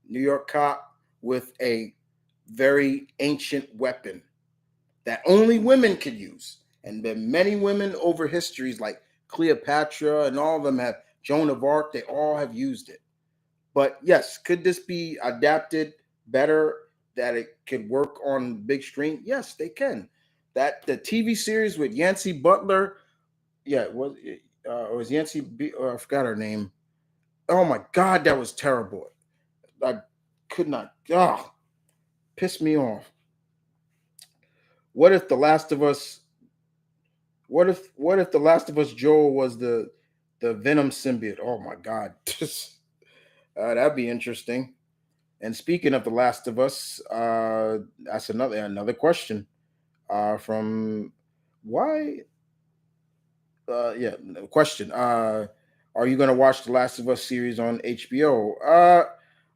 New York cop with a very ancient weapon that only women could use. And then many women over histories like Cleopatra and all of them have, Joan of Arc, they all have used it. But yes, could this be adapted better that it could work on big screen? Yes, they can. That the TV series with Yancey Butler, yeah, it was Yancey I forgot her name. Oh my God, that was terrible. I could not. Pissed me off. What if the Last of Us? What if the Last of Us Joel was the Venom symbiote? Oh my God, that'd be interesting. And speaking of the Last of Us, that's another question from why? Yeah, question. Are you gonna watch the Last of Us series on HBO?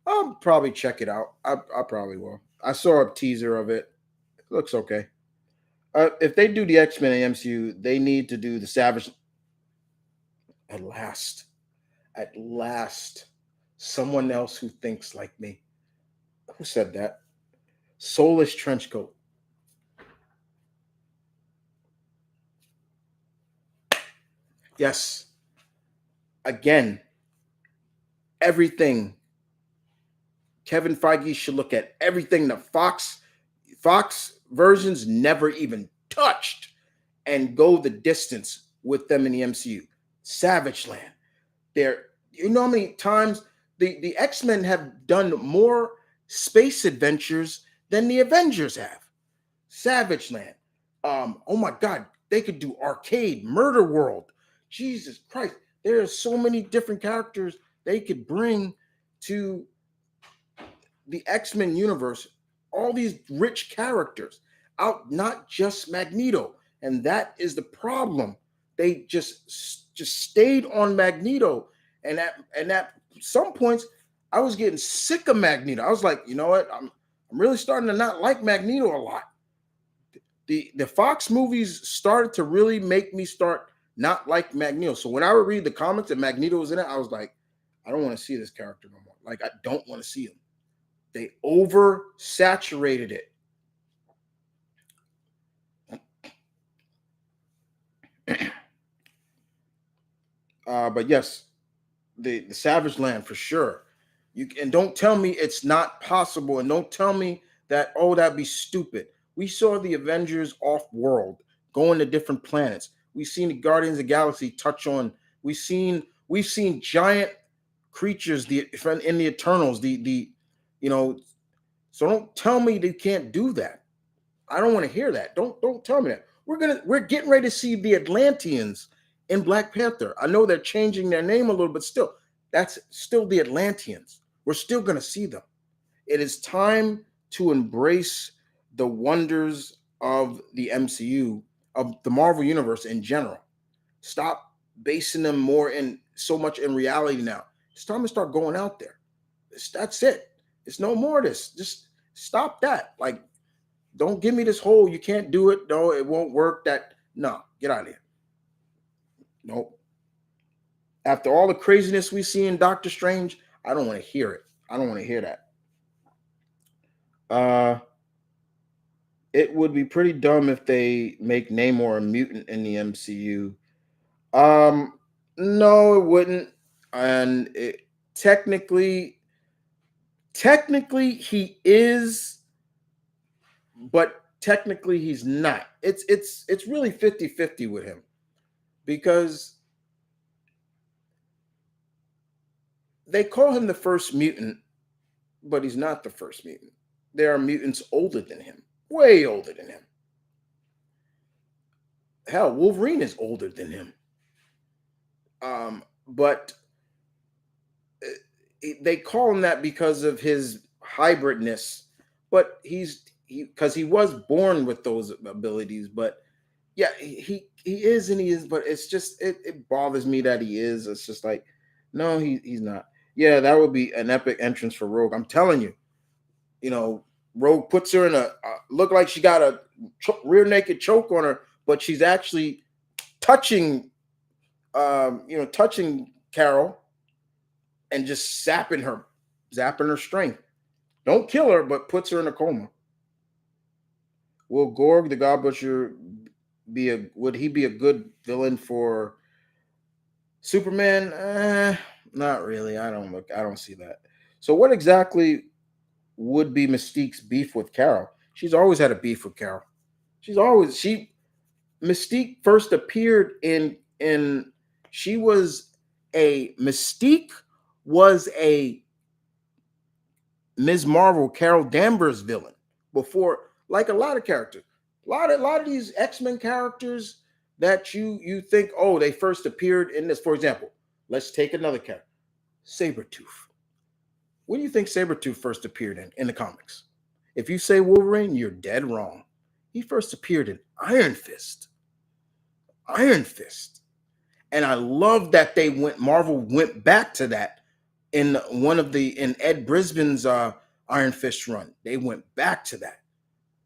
I'll probably check it out. I probably will. I saw a teaser of it. It looks okay. If they do the X-Men and MCU, they need to do the Savage. At last, at last, someone else who thinks like me. Who said that? Soulless Trenchcoat. Yes. Again, everything. Kevin Feige should look at everything the Fox Fox versions never even touched and go the distance with them in the MCU. Savage Land. You know how many times the X-Men have done more space adventures than the Avengers have. Savage Land. Oh my God, they could do Arcade, Murder World. Jesus Christ, there are so many different characters they could bring to the X-Men universe. All these rich characters out, not just Magneto, and that is the problem. They just stayed on Magneto, and at some points, I was getting sick of Magneto. I was like, you know what, I'm really starting to not like Magneto a lot. The Fox movies started to really make me start not like Magneto. So when I would read the comics and Magneto was in it, I was like, I don't want to see this character no more. Like, I don't want to see him. They oversaturated it. But yes, the Savage Land for sure. And don't tell me it's not possible, and don't tell me that, oh, that'd be stupid. We saw the Avengers off world, going to different planets. We've seen the Guardians of the Galaxy touch on. We've seen giant creatures in the Eternals. You know. So don't tell me they can't do that. I don't want to hear that. Don't tell me that. We're getting ready to see the Atlanteans in Black Panther. I know they're changing their name a little, but still, that's still the Atlanteans. We're still going to see them. It is time to embrace the wonders of the MCU, of the Marvel universe in general. Stop basing them so much in reality now. It's time to start going out there. That's it. It's no more of this. Just stop that. Like, don't give me this whole you can't do it. No, it won't work. No, get out of here. Nope. After all the craziness we see in Doctor Strange, I don't want to hear it. I don't want to hear that. It would be pretty dumb if they make Namor a mutant in the MCU. No, it wouldn't. And technically he is, but technically he's not. It's really 50-50 with him, because they call him the first mutant, but he's not the first mutant. There are mutants older than him, way older than him. Hell, Wolverine is older than him. But they call him that because of his hybridness, but because he was born with those abilities. But yeah, he is and he is, but it's just it bothers me that he is. It's just like, no, he's not. Yeah, that would be an epic entrance for Rogue. I'm telling you, Rogue puts her in look like she got a rear naked choke on her, but she's actually touching Carol and just zapping her strength. Don't kill her, but puts her in a coma. Will Gorg the God Butcher would he be a good villain for Superman? Not really. I don't see that. So what exactly would be Mystique's beef with Carol? She's always had a beef with Carol. Mystique first appeared in Mystique was a Ms. Marvel, Carol Danvers villain before, like a lot of characters. A lot of these X-Men characters that you think, oh, they first appeared in this. For example, let's take another character. Sabretooth. What do you think Sabretooth first appeared in the comics? If you say Wolverine, you're dead wrong. He first appeared in Iron Fist. Iron Fist. And I love that Marvel went back to that in Ed Brisbane's Iron Fist run. They went back to that.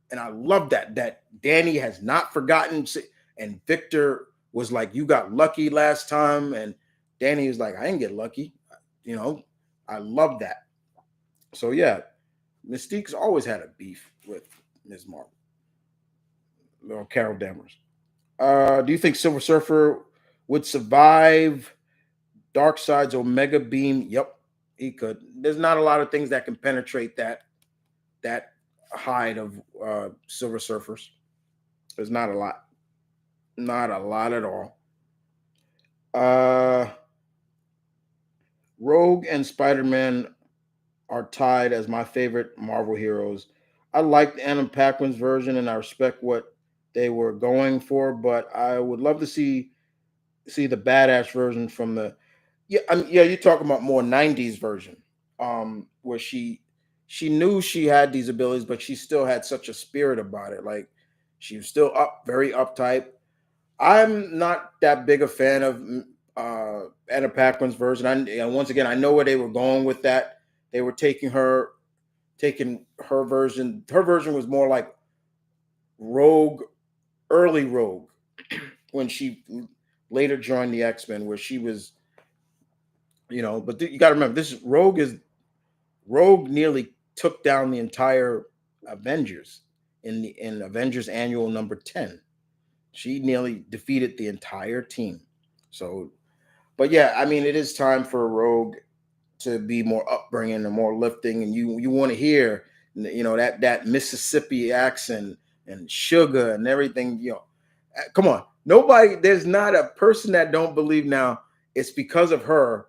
And I love that Danny has not forgotten. And Victor was like, you got lucky last time. And Danny was like, I didn't get lucky. I love that. So yeah, Mystique's always had a beef with Ms. Marvel. Little Carol Danvers. Do you think Silver Surfer would survive Darkseid's Omega Beam? Yep, he could. There's not a lot of things that can penetrate that hide of Silver Surfers. There's not a lot, not a lot at all. Uh, Rogue and Spider Man are tied as my favorite Marvel heroes. I like the Adam Paquin's version, and I respect what they were going for, but I would love to see the badass version from the yeah, you're talking about more 90s version, where she knew she had these abilities, but she still had such a spirit about it. Like she was still very uptight. I'm not that big a fan of Anna Paquin's version. Once again, I know where they were going with that. They were taking her version. Her version was more like Rogue, early Rogue, when she later joined the X-Men, where she was, But you got to remember, this is Rogue nearly took down the entire Avengers in Avengers Annual number 10. She nearly defeated the entire team. So, but yeah, I mean, it is time for Rogue to be more upbringing and more lifting, and you want to hear, that Mississippi accent and sugar and everything. Come on, nobody. There's not a person that don't believe now. It's because of her.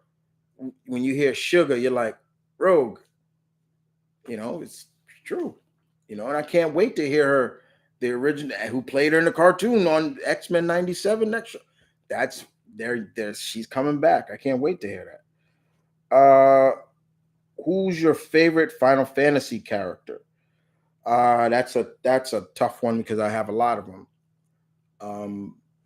When you hear sugar, you're like Rogue. It's true. And I can't wait to hear her, the original who played her in the cartoon on X-Men '97. That's there. She's coming back. I can't wait to hear that. Who's your favorite Final Fantasy character? That's a tough one because I have a lot of them.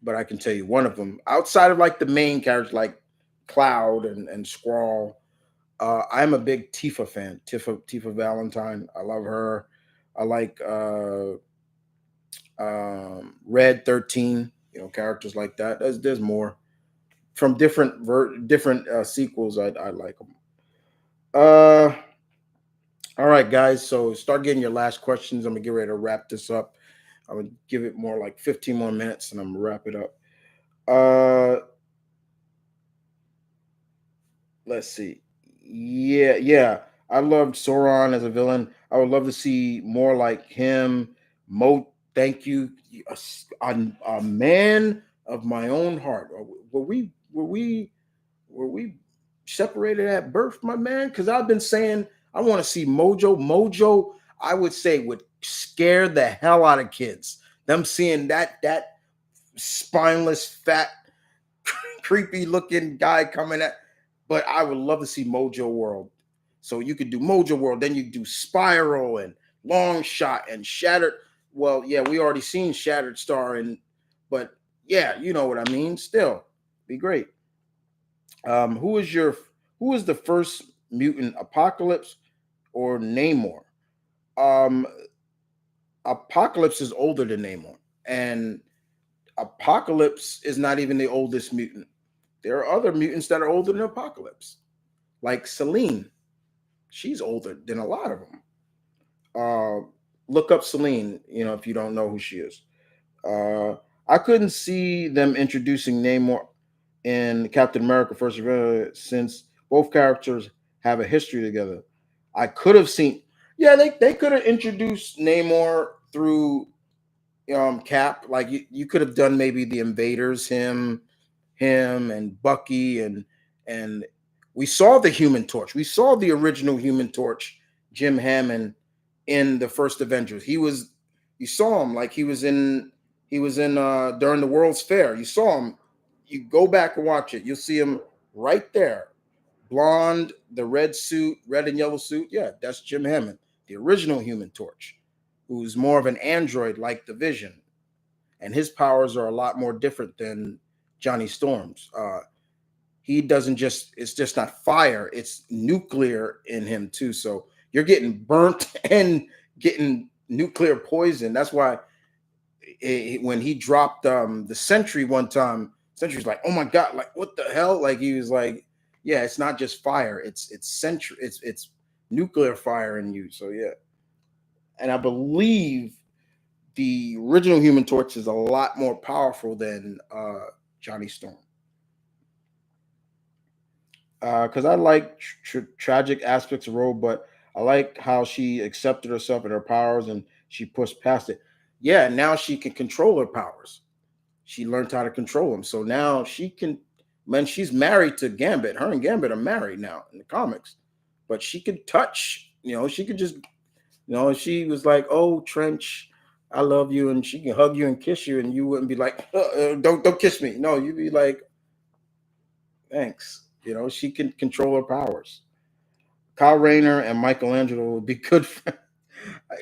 But I can tell you one of them outside of like the main characters like Cloud and Squall. I'm a big Tifa fan. Tifa Valentine. I love her. I like Red 13. Characters like that. There's more from different sequels. I like them. Uh, all right, guys. So start getting your last questions. I'm gonna get ready to wrap this up. I'm gonna give it more like 15 more minutes, and I'm gonna wrap it up. Uh, let's see. Yeah, yeah. I loved Sauron as a villain. I would love to see more like him. Thank you. A man of my own heart. Were we separated at birth, my man? Because I've been saying I want to see Mojo. Mojo, I would say, would scare the hell out of kids. Them seeing that spineless, fat, creepy looking guy coming at. But I would love to see Mojo World. So you could do Mojo World, then you do Spiral and Long Shot and Shattered. Well, yeah, we already seen Shattered Star, but yeah, you know what I mean. Still, be great. Um, who is your who is the first mutant, Apocalypse or Namor? Um, Apocalypse is older than Namor, and Apocalypse is not even the oldest mutant. There are other mutants that are older than Apocalypse, like Selene. She's older than a lot of them. Uh, look up Selene, if you don't know who she is. Uh, I couldn't see them introducing Namor in Captain America First Avenger since both characters have a history together. I could have seen, yeah, they could have introduced Namor through Cap. Like you could have done maybe the Invaders, him and Bucky and we saw the Human Torch. We saw the original Human Torch, Jim Hammond, in the first Avengers. You saw him like he was in during the World's Fair. You saw him. You go back and watch it. You'll see him right there. Blonde, the red and yellow suit. Yeah, that's Jim Hammond, the original Human Torch, who's more of an android like the Vision, and his powers are a lot more different than Johnny Storm's. He doesn't just it's just not fire, it's nuclear in him too. So you're getting burnt and getting nuclear poison. That's why when he dropped the sentry one time, Sentry's like, oh my god, like what the hell? Like he was like, yeah, it's not just fire, it's sentry, it's nuclear fire in you. So yeah. And I believe the original Human Torch is a lot more powerful than Johnny Storm. Because I like tragic aspects of role, but I like how she accepted herself and her powers and she pushed past it. Yeah, now she can control her powers. She learned how to control them. So now she can, man, she's married to Gambit. Her and Gambit are married now in the comics. But she could touch, she could just, she was like, "Oh, Trench, I love you," and she can hug you and kiss you, and you wouldn't be like, don't kiss me." No, you'd be like, "Thanks." She can control her powers. Kyle Rayner and Michelangelo would be good friends.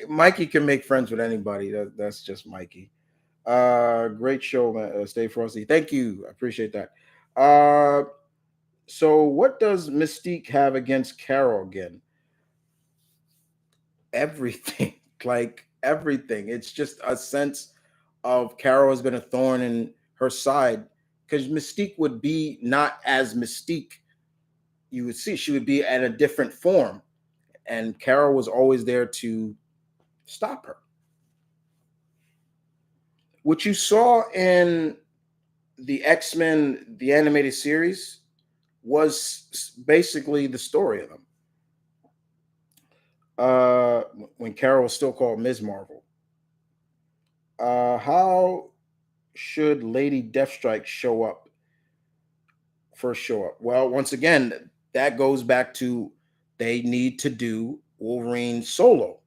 Mikey can make friends with anybody. That's just Mikey. Great show, man. Stay frosty. Thank you. I appreciate that. So what does Mystique have against Carol again? Everything. Like everything. It's just a sense of Carol has been a thorn in her side because Mystique would be not as Mystique. You would see she would be at a different form, and Carol was always there to stop her. What you saw in the X-Men, the animated series, was basically the story of them. Uh, when Carol was still called Ms. Marvel. How should Lady Deathstrike show up? First show up. Well, once again, that goes back to they need to do Wolverine solo.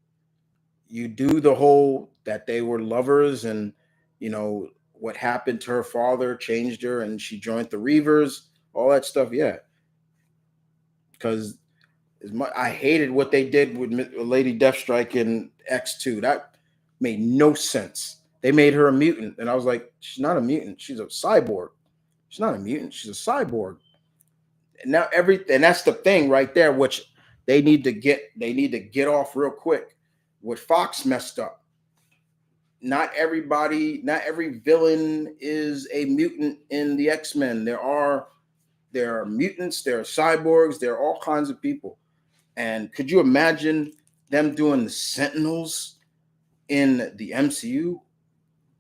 You do the whole that they were lovers and what happened to her father changed her and she joined the Reavers, all that stuff. Yeah, because I hated what they did with Lady Deathstrike in X2. That made no sense. They made her a mutant, and I was like, she's not a mutant. She's a cyborg. She's not a mutant. She's a cyborg. And now and that's the thing right there, which they need to get off real quick. What Fox messed up. Not every villain is a mutant in the X-Men. There are mutants, there are cyborgs, there are all kinds of people. And could you imagine them doing the Sentinels in the MCU?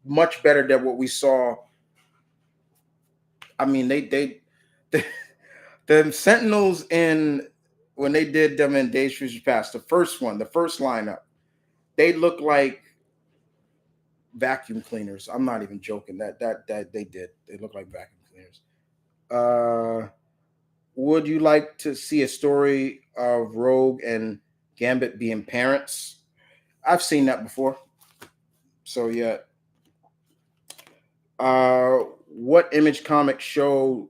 Much better than what we saw. I mean, the Sentinels when they did them in Days of Future Past, the first lineup, they look like vacuum cleaners. I'm not even joking. That they did. They look like vacuum cleaners. Would you like to see a story of Rogue and Gambit being parents? I've seen that before. So yeah. What Image comic show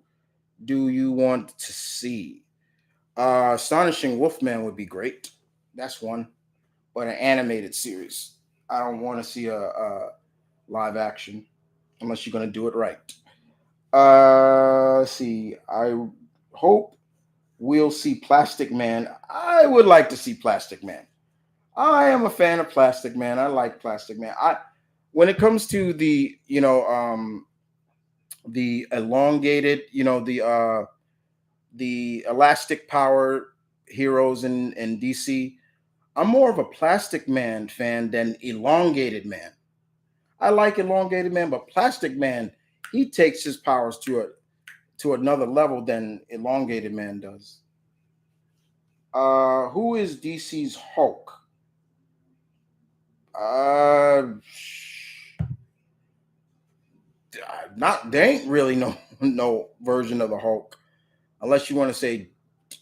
do you want to see? Astonishing Wolfman would be great. That's one. But an animated series. I don't want to see a live action unless you're going to do it right. Let's see. I hope we'll see Plastic Man. I would like to see Plastic Man. I am a fan of Plastic Man. I like Plastic Man. When it comes to the elongated, the elastic power heroes in DC, I'm more of a Plastic Man fan than Elongated Man. I like Elongated Man, but Plastic Man, he takes his powers to another level than Elongated Man does. Who is DC's Hulk? Not there ain't really no version of the Hulk, unless you want to say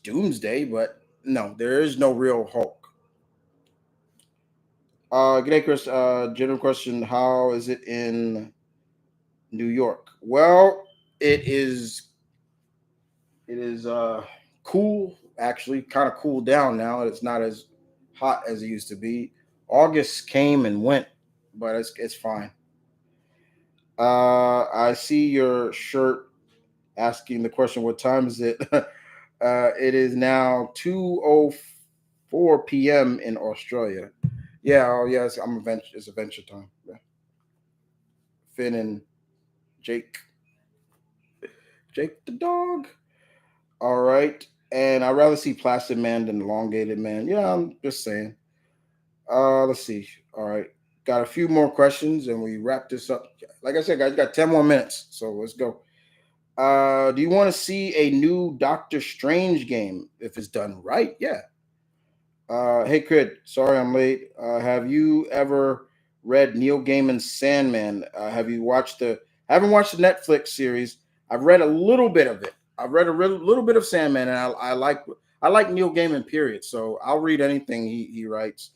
Doomsday, but no, there is no real Hulk. Good day, Chris. General question: how is it in New York? Well, it is cool, actually, kind of cooled down now. It's not as hot as it used to be. August came and went, but it's fine. I see your shirt asking the question, what time is it? It is now 2:04 p.m. in Australia. Yeah, oh yes, it's adventure time. Yeah. Finn and Jake. Jake the dog. All right. And I'd rather see Plastic Man than Elongated Man. Yeah, I'm just saying. Let's see. All right. Got a few more questions and we wrap this up. Like I said, guys, got 10 more minutes. So let's go. Do you want to see a new Doctor Strange game if it's done right? Yeah. Hey, kid. Sorry I'm late. Have you ever read Neil Gaiman's Sandman? Have you watched the? I haven't watched the Netflix series. I've read a little bit of it. I've read a little bit of Sandman, and I like Neil Gaiman. Period. So I'll read anything he writes.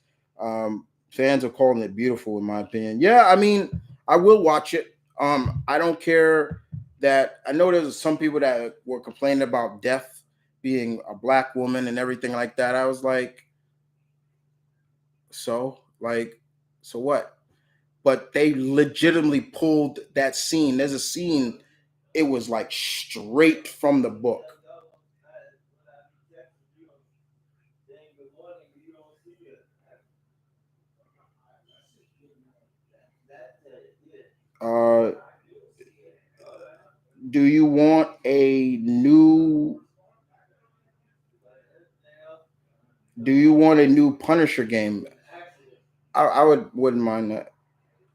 Fans are calling it beautiful, in my opinion. Yeah, I mean, I will watch it. I don't care that I know there's some people that were complaining about death being a black woman and everything like that. I was like, like, so what? But they legitimately pulled that scene. There's a scene, it was like straight from the book. Uh, do you want a new do you want a new Punisher game? I wouldn't mind that.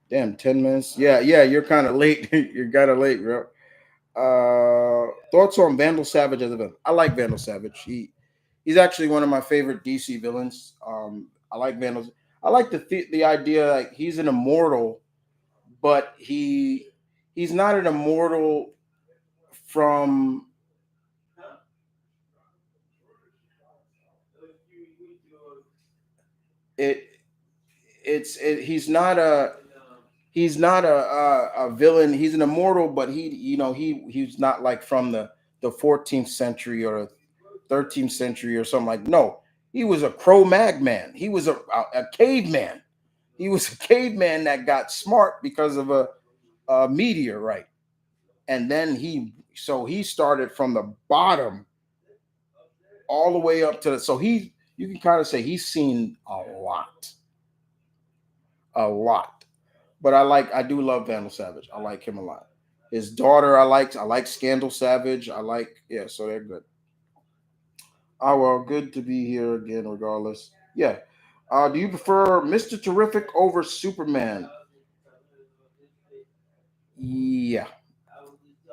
Damn, 10 minutes. Yeah, yeah, you're kind of late. You're kind of late, bro. Thoughts on Vandal Savage as a villain? I like Vandal Savage. He's actually one of my favorite DC villains. I like Vandal. I like the idea like he's an immortal, but he's not an immortal from it. He's not a villain. He's an immortal, but he's not like from the 14th century or 13th century or something like. No, he was a Cro-Mag man. He was a caveman. He was a caveman that got smart because of a meteorite, and then he started from the bottom all the way up to the. So you can kind of say he's seen a lot. But I do love Vandal Savage. I like him a lot. His daughter, I like Scandal Savage. Yeah, so they're good. Oh well, good to be here again, regardless. Yeah. Do you prefer Mr. Terrific over Superman? Yeah.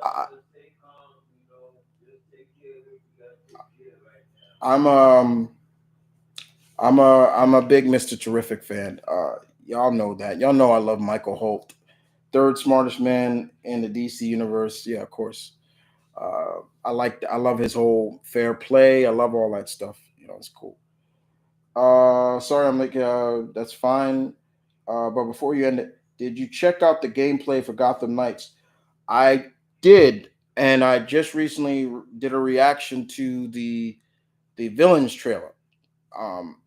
I, I'm I'm a big Mr. Terrific fan. Y'all know that. Y'all know I love Michael Holt, third smartest man in the DC universe. Yeah, of course. I love his whole fair play. I love all that stuff. It's cool. Sorry, I'm like, that's fine. But before you end it, did you check out the gameplay for Gotham Knights? I did, and I just recently did a reaction to the villains trailer. Um,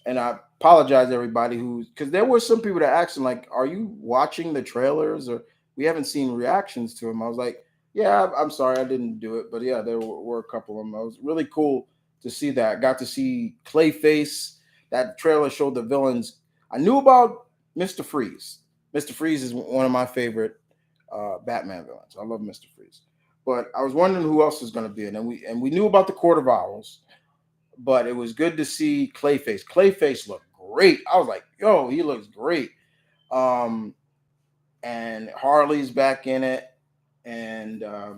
and I apologize to everybody who, because there were some people that asked, like, "Are you watching the trailers?" Or we haven't seen reactions to them. I was like, "Yeah, I'm sorry, I didn't do it," but yeah, there were a couple of them. It was really cool to see that. I got to see Clayface. That trailer showed the villains. I knew about Mister Freeze. Mister Freeze is one of my favorite Batman villains. I love Mister Freeze, but I was wondering who else was going to be in, and we knew about the Court of Owls, but it was good to see Clayface. Clayface looked great. I was like, yo, he looks great. Um, and Harley's back in it, and uh,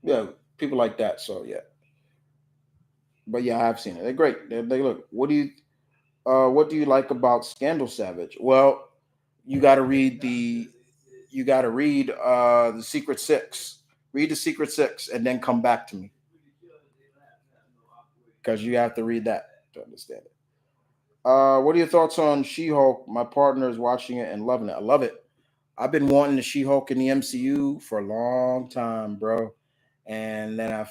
yeah, people like that. So yeah, but yeah, I've seen it. They're great. They look. What do you like about Scandal Savage? Well, you got to read the Secret Six. Read the Secret Six, and then come back to me because you have to read that to understand it. What are your thoughts on She-Hulk? My partner is watching it and loving it. I love it. I've been wanting the She-Hulk in the MCU for a long time, bro. And then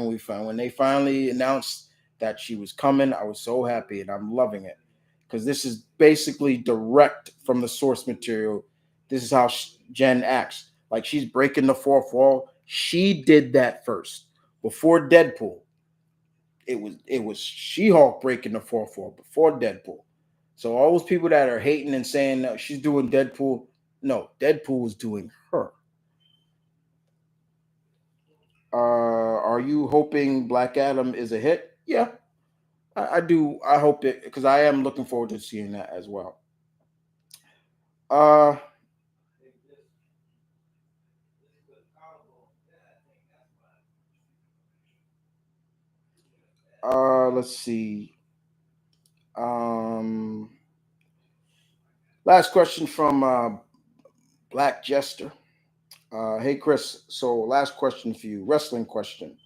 we found when they finally announced that she was coming, I was so happy, and I'm loving it because this is basically direct from the source material. This is how Jen acts. Like she's breaking the fourth wall. She did that first before Deadpool. It was She-Hulk breaking the fourth wall before Deadpool. So all those people that are hating and saying she's doing Deadpool, no, Deadpool is doing her. Are you hoping Black Adam is a hit? Yeah, I do. I hope it because I am looking forward to seeing that as well. Uh, Let's see. Um, Last question from Black Jester. Hey Chris, so last question for you, wrestling question.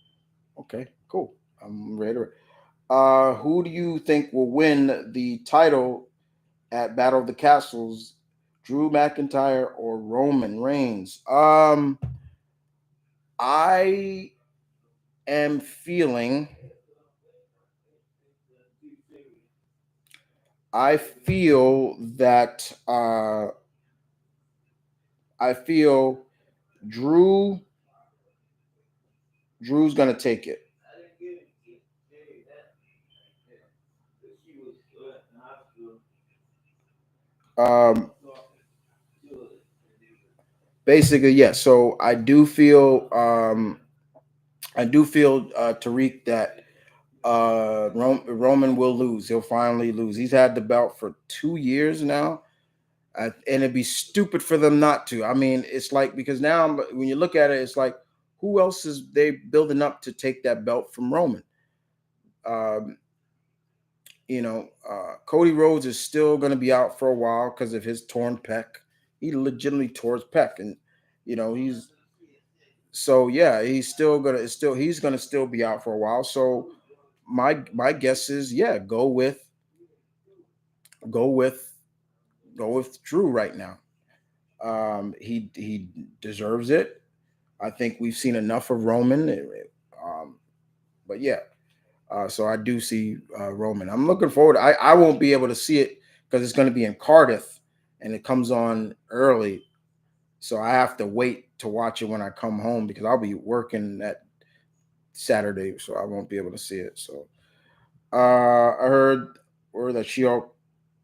Okay, cool. I'm ready. Who do you think will win the title at Battle of the Castles? Drew McIntyre or Roman Reigns? I am feeling. I feel that. I feel Drew. Drew's gonna take it. Um, Basically, yes. Yeah, so I do feel Tariq that Roman will lose. He'll finally lose. He's had the belt for 2 years now, and it'd be stupid for them not to. I mean, it's like because now when you look at it, it's like who else is they building up to take that belt from Roman? Um, Cody Rhodes is still going to be out for a while because of his torn pec. He legitimately tore his pec, and he's so yeah, he's gonna still be out for a while. So my guess is yeah, go with go with Drew right now. He deserves it. I think we've seen enough of Roman. Um, but yeah, so I do see Roman. I'm looking forward. I won't be able to see it because it's going to be in Cardiff and it comes on early. So I have to wait to watch it when I come home because I'll be working that Saturday, so I won't be able to see it. So I heard word that She-Hulk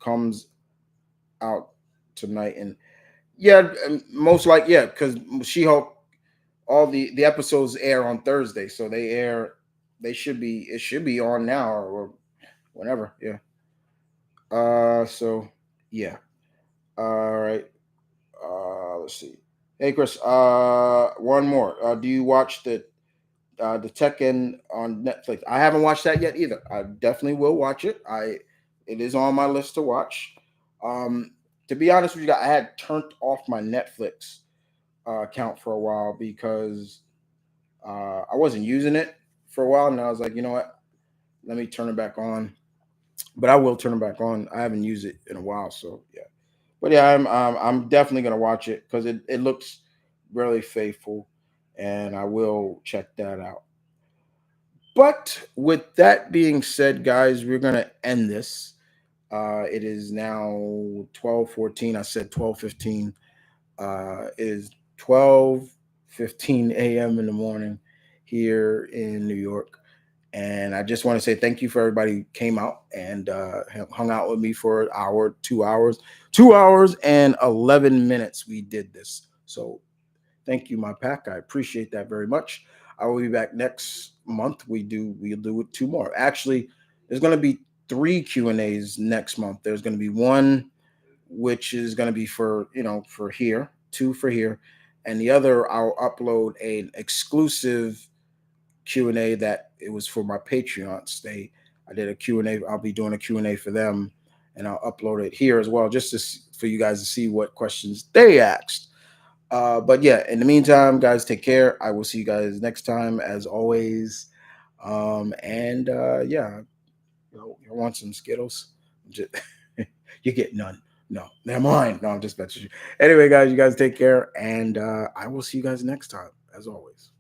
comes out tonight, and yeah, most like yeah, because She-Hulk, all the episodes air on Thursday, so they should be it should be on now or whenever. Yeah. So yeah. All right. Let's see. Hey Chris. One more. Do you watch the Tekken on Netflix? I haven't watched that yet either. I definitely will watch it. It is on my list to watch. Um, to be honest with you, I had turned off my Netflix account for a while because I wasn't using it for a while, and I was like, you know what? Let me turn it back on. But I will turn it back on. I haven't used it in a while, so yeah. But yeah, I'm definitely gonna watch it because it looks really faithful, and I will check that out. But with that being said, guys, we're gonna end this. It is now 12:14. I said 12:15. It is 12:15 a.m. in the morning here in New York. And I just want to say thank you for everybody who came out and hung out with me for an hour, 2 hours, 2 hours and 11 minutes. We did this. So thank you, my pack. I appreciate that very much. I will be back next month. We'll do it two more. Actually, there's going to be three Q&As next month. There's going to be one which is going to be for for here, two for here, and the other I'll upload an exclusive Q&A that it was for my Patreons. I did a Q&A. I'll be doing a Q&A for them, and I'll upload it here as well, just for you guys to see what questions they asked. But yeah, in the meantime, guys, take care. I will see you guys next time, as always. And yeah, you want some Skittles? Just, you get none. No, they're mine. No, I'm just messaging you. Anyway, guys, you guys take care, and I will see you guys next time, as always.